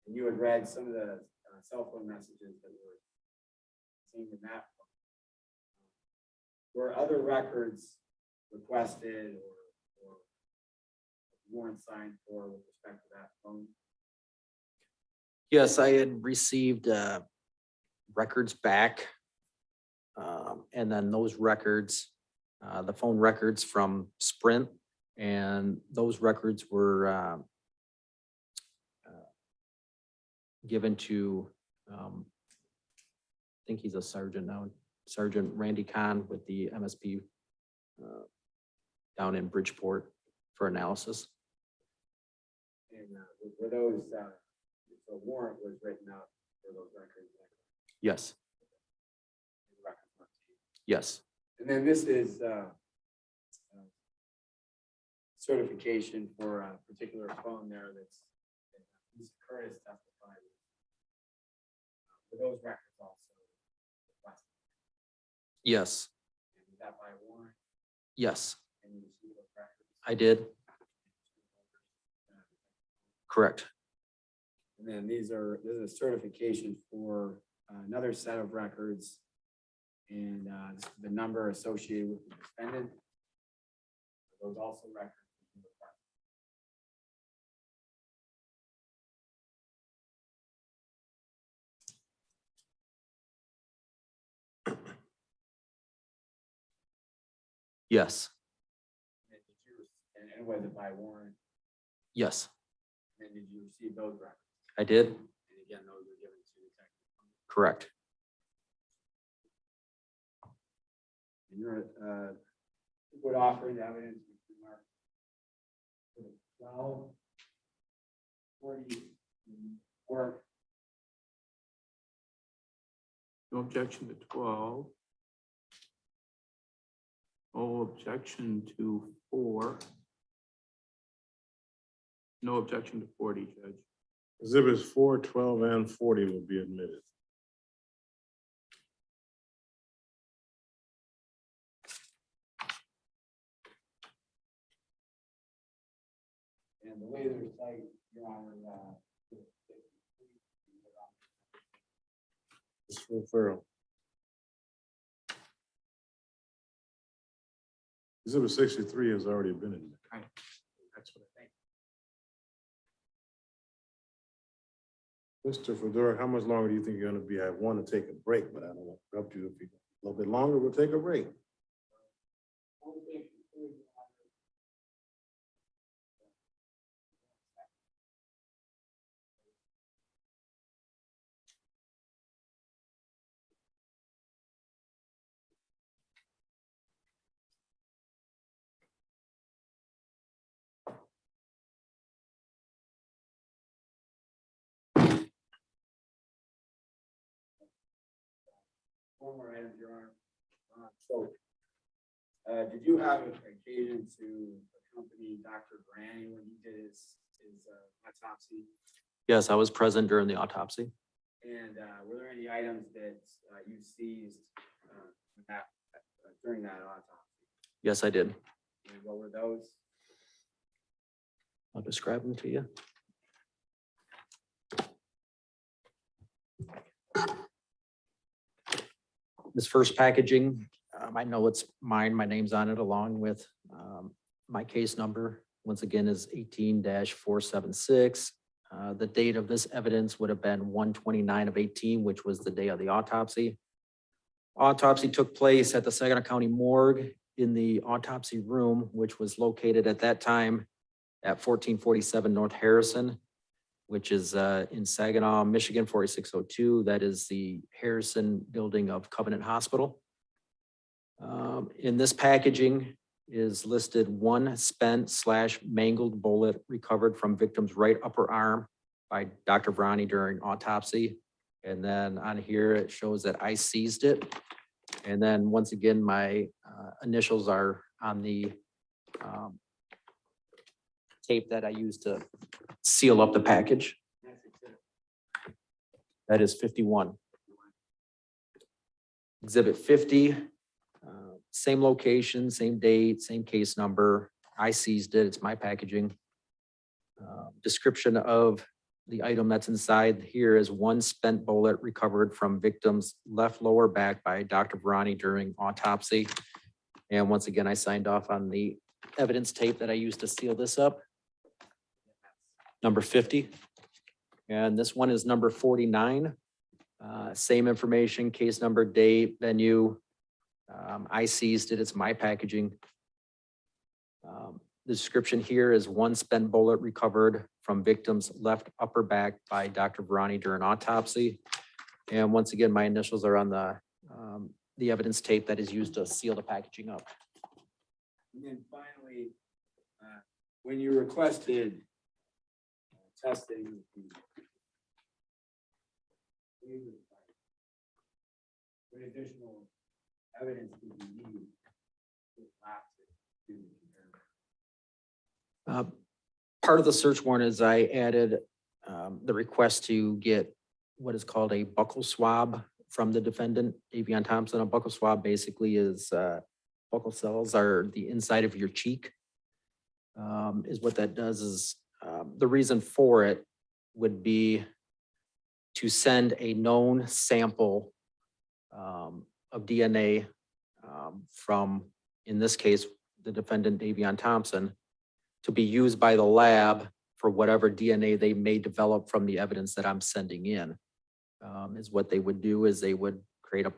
And you had read some of the cell phone messages that were seen in that phone. Were other records requested or warrant signed for with respect to that phone? Yes, I had received records back. And then those records, the phone records from Sprint, and those records were given to, I think he's a sergeant now, Sergeant Randy Kahn with the MSP down in Bridgeport for analysis. And were those, the warrant was written up for those records? Yes, yes, And then this is certification for a particular phone there that's Curtis testified. For those records also requested. yes, And was that by warrant? yes, And you received those records? I did. Correct. And then this is a certification for another set of records. And the number associated with the defendant. Those also records. Yes, And was it by warrant? yes, And did you receive those records? I did. And again, those were given to detective. Correct. And you're would offering evidence with remark to the 12, 40 work. No objection to 12. No objection to 4. No objection to 40, Judge. Exhibits 4, 12, and 40 will be admitted. And the laser sight, Your Honor, It's for thorough. Exhibit 63 has already been admitted. that's what I think. Mr. Fedora, how much longer do you think you're gonna be? I want to take a break, but I don't want to interrupt you. If you a little bit longer, we'll take a break. One more item, Your Honor. Did you have an occasion to accompany Dr. Granny when he did his autopsy? Yes, I was present during the autopsy. And were there any items that you seized during that autopsy? Yes, I did. And what were those? I'll describe them to you. This first packaging, I know it's mine, my name's on it along with my case number. Once again is 18-476. The date of this evidence would have been 1/29/18, which was the day of the autopsy. Autopsy took place at the Saginaw County Morgue in the autopsy room, which was located at that time at 1447 North Harrison, which is in Saginaw, Michigan, 4602. That is the Harrison building of Covenant Hospital. In this packaging is listed one spent/mangled bullet recovered from victim's right upper arm by Dr. Vrani during autopsy. And then on here, it shows that I seized it. And then once again, my initials are on the tape that I used to seal up the package. That is 51. Exhibit 50, same location, same date, same case number. I seized it. It's my packaging. Description of the item that's inside here is one spent bullet recovered from victim's left lower back by Dr. Vrani during autopsy. And once again, I signed off on the evidence tape that I used to seal this up. Number 50. And this one is number 49. Same information, case number, date, venue. I seized it. It's my packaging. The description here is one spent bullet recovered from victim's left upper back by Dr. Vrani during autopsy. And once again, my initials are on the evidence tape that is used to seal the packaging up. And then finally, when you requested testing, what additional evidence did you need to lapse it to the impairment? Part of the search warrant is I added the request to get what is called a buccal swab from the defendant, Davion Thompson. A buccal swab basically is buccal cells are the inside of your cheek. Is what that does is the reason for it would be to send a known sample of DNA from, in this case, the defendant Davion Thompson, to be used by the lab for whatever DNA they may develop from the evidence that I'm sending in. Is what they would do is they would create a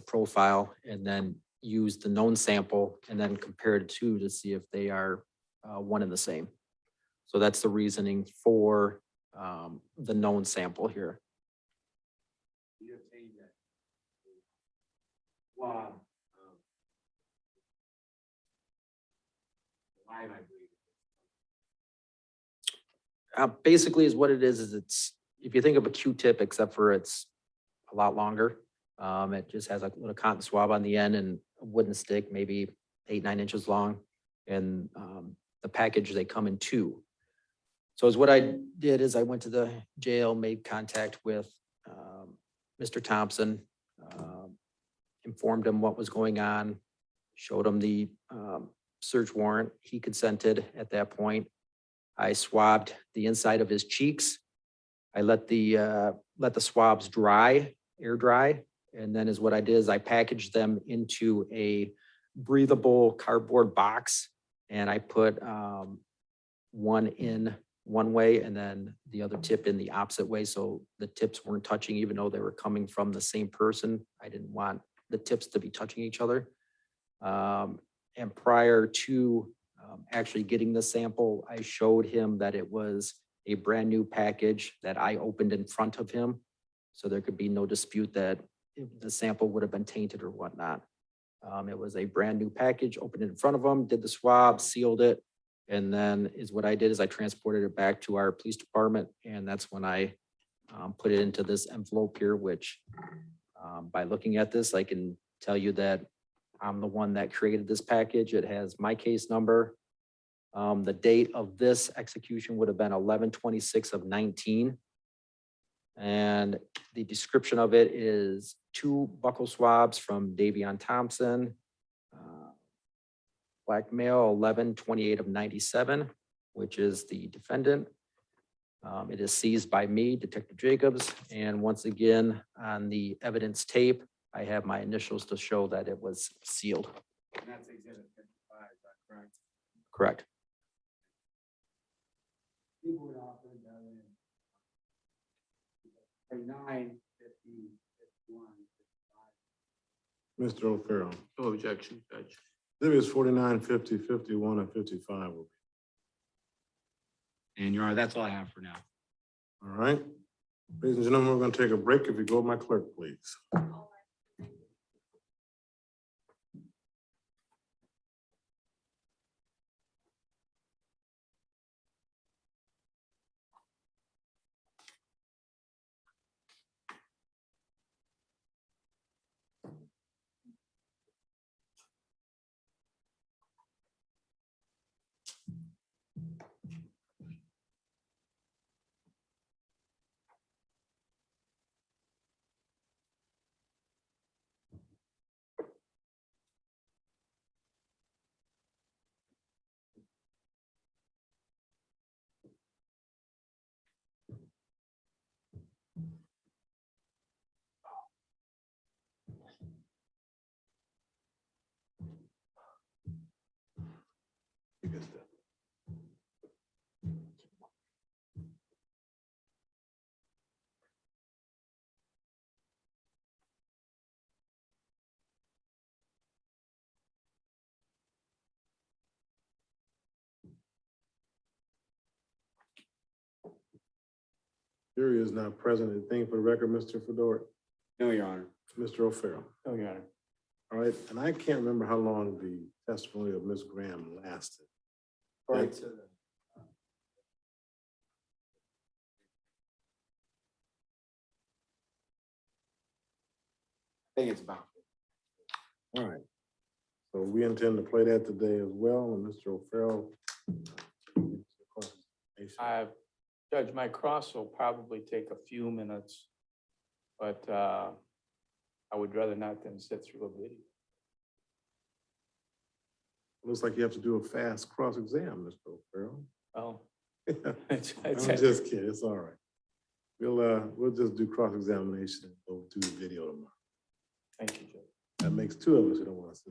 profile and then use the known sample and then compare it to see if they are one and the same. So that's the reasoning for the known sample here. You obtained that swab live, I believe. Basically is what it is it's, if you think of a Q-tip, except for it's a lot longer. It just has a little cotton swab on the end and a wooden stick, maybe 8-9 inches long. And the package, they come in two. So is what I did is I went to the jail, made contact with Mr. Thompson, informed him what was going on, showed him the search warrant. He consented at that point. I swabbed the inside of his cheeks. I let the swabs dry, air dry. And then is what I did is I packaged them into a breathable cardboard box. And I put one in one way and then the other tip in the opposite way. So the tips weren't touching, even though they were coming from the same person. I didn't want the tips to be touching each other. And prior to actually getting the sample, I showed him that it was a brand new package that I opened in front of him. So there could be no dispute that the sample would have been tainted or whatnot. It was a brand new package, opened it in front of him, did the swab, sealed it. And then is what I did is I transported it back to our police department. And that's when I put it into this envelope here, which by looking at this, I can tell you that I'm the one that created this package. It has my case number. The date of this execution would have been 11/26/19. And the description of it is 2 buccal swabs from Davion Thompson. Black male, 11/28 of 97, which is the defendant. It is seized by me, Detective Jacobs, and once again, on the evidence tape, I have my initials to show that it was sealed. And that's exhibit 55, is that correct? Correct. People would offer that in 49, 50, 51. Mr. O'Farrell. No objection, Judge. Exhibits 49, 50, 51, and 55 will be. And Your Honor, that's all I have for now. All right. Ladies and gentlemen, we're going to take a break. If you go with my clerk, please. You can step. Jury is not present. Anything for the record, Mr. Fedora? No, Your Honor. Mr. O'Farrell? No, Your Honor. All right, and I can't remember how long the testimony of Ms. Graham lasted. Right. I think it's about. All right. So we intend to play that today as well, and Mr. O'Farrell. Judge, my cross will probably take a few minutes, but I would rather not than sit through a video. Looks like you have to do a fast cross-exam, Mr. O'Farrell. Oh, I'm it's just kidding. It's all right. We'll just do cross-examination and go do the video tomorrow. Thank you, Judge. That makes 2 of us who don't want to sit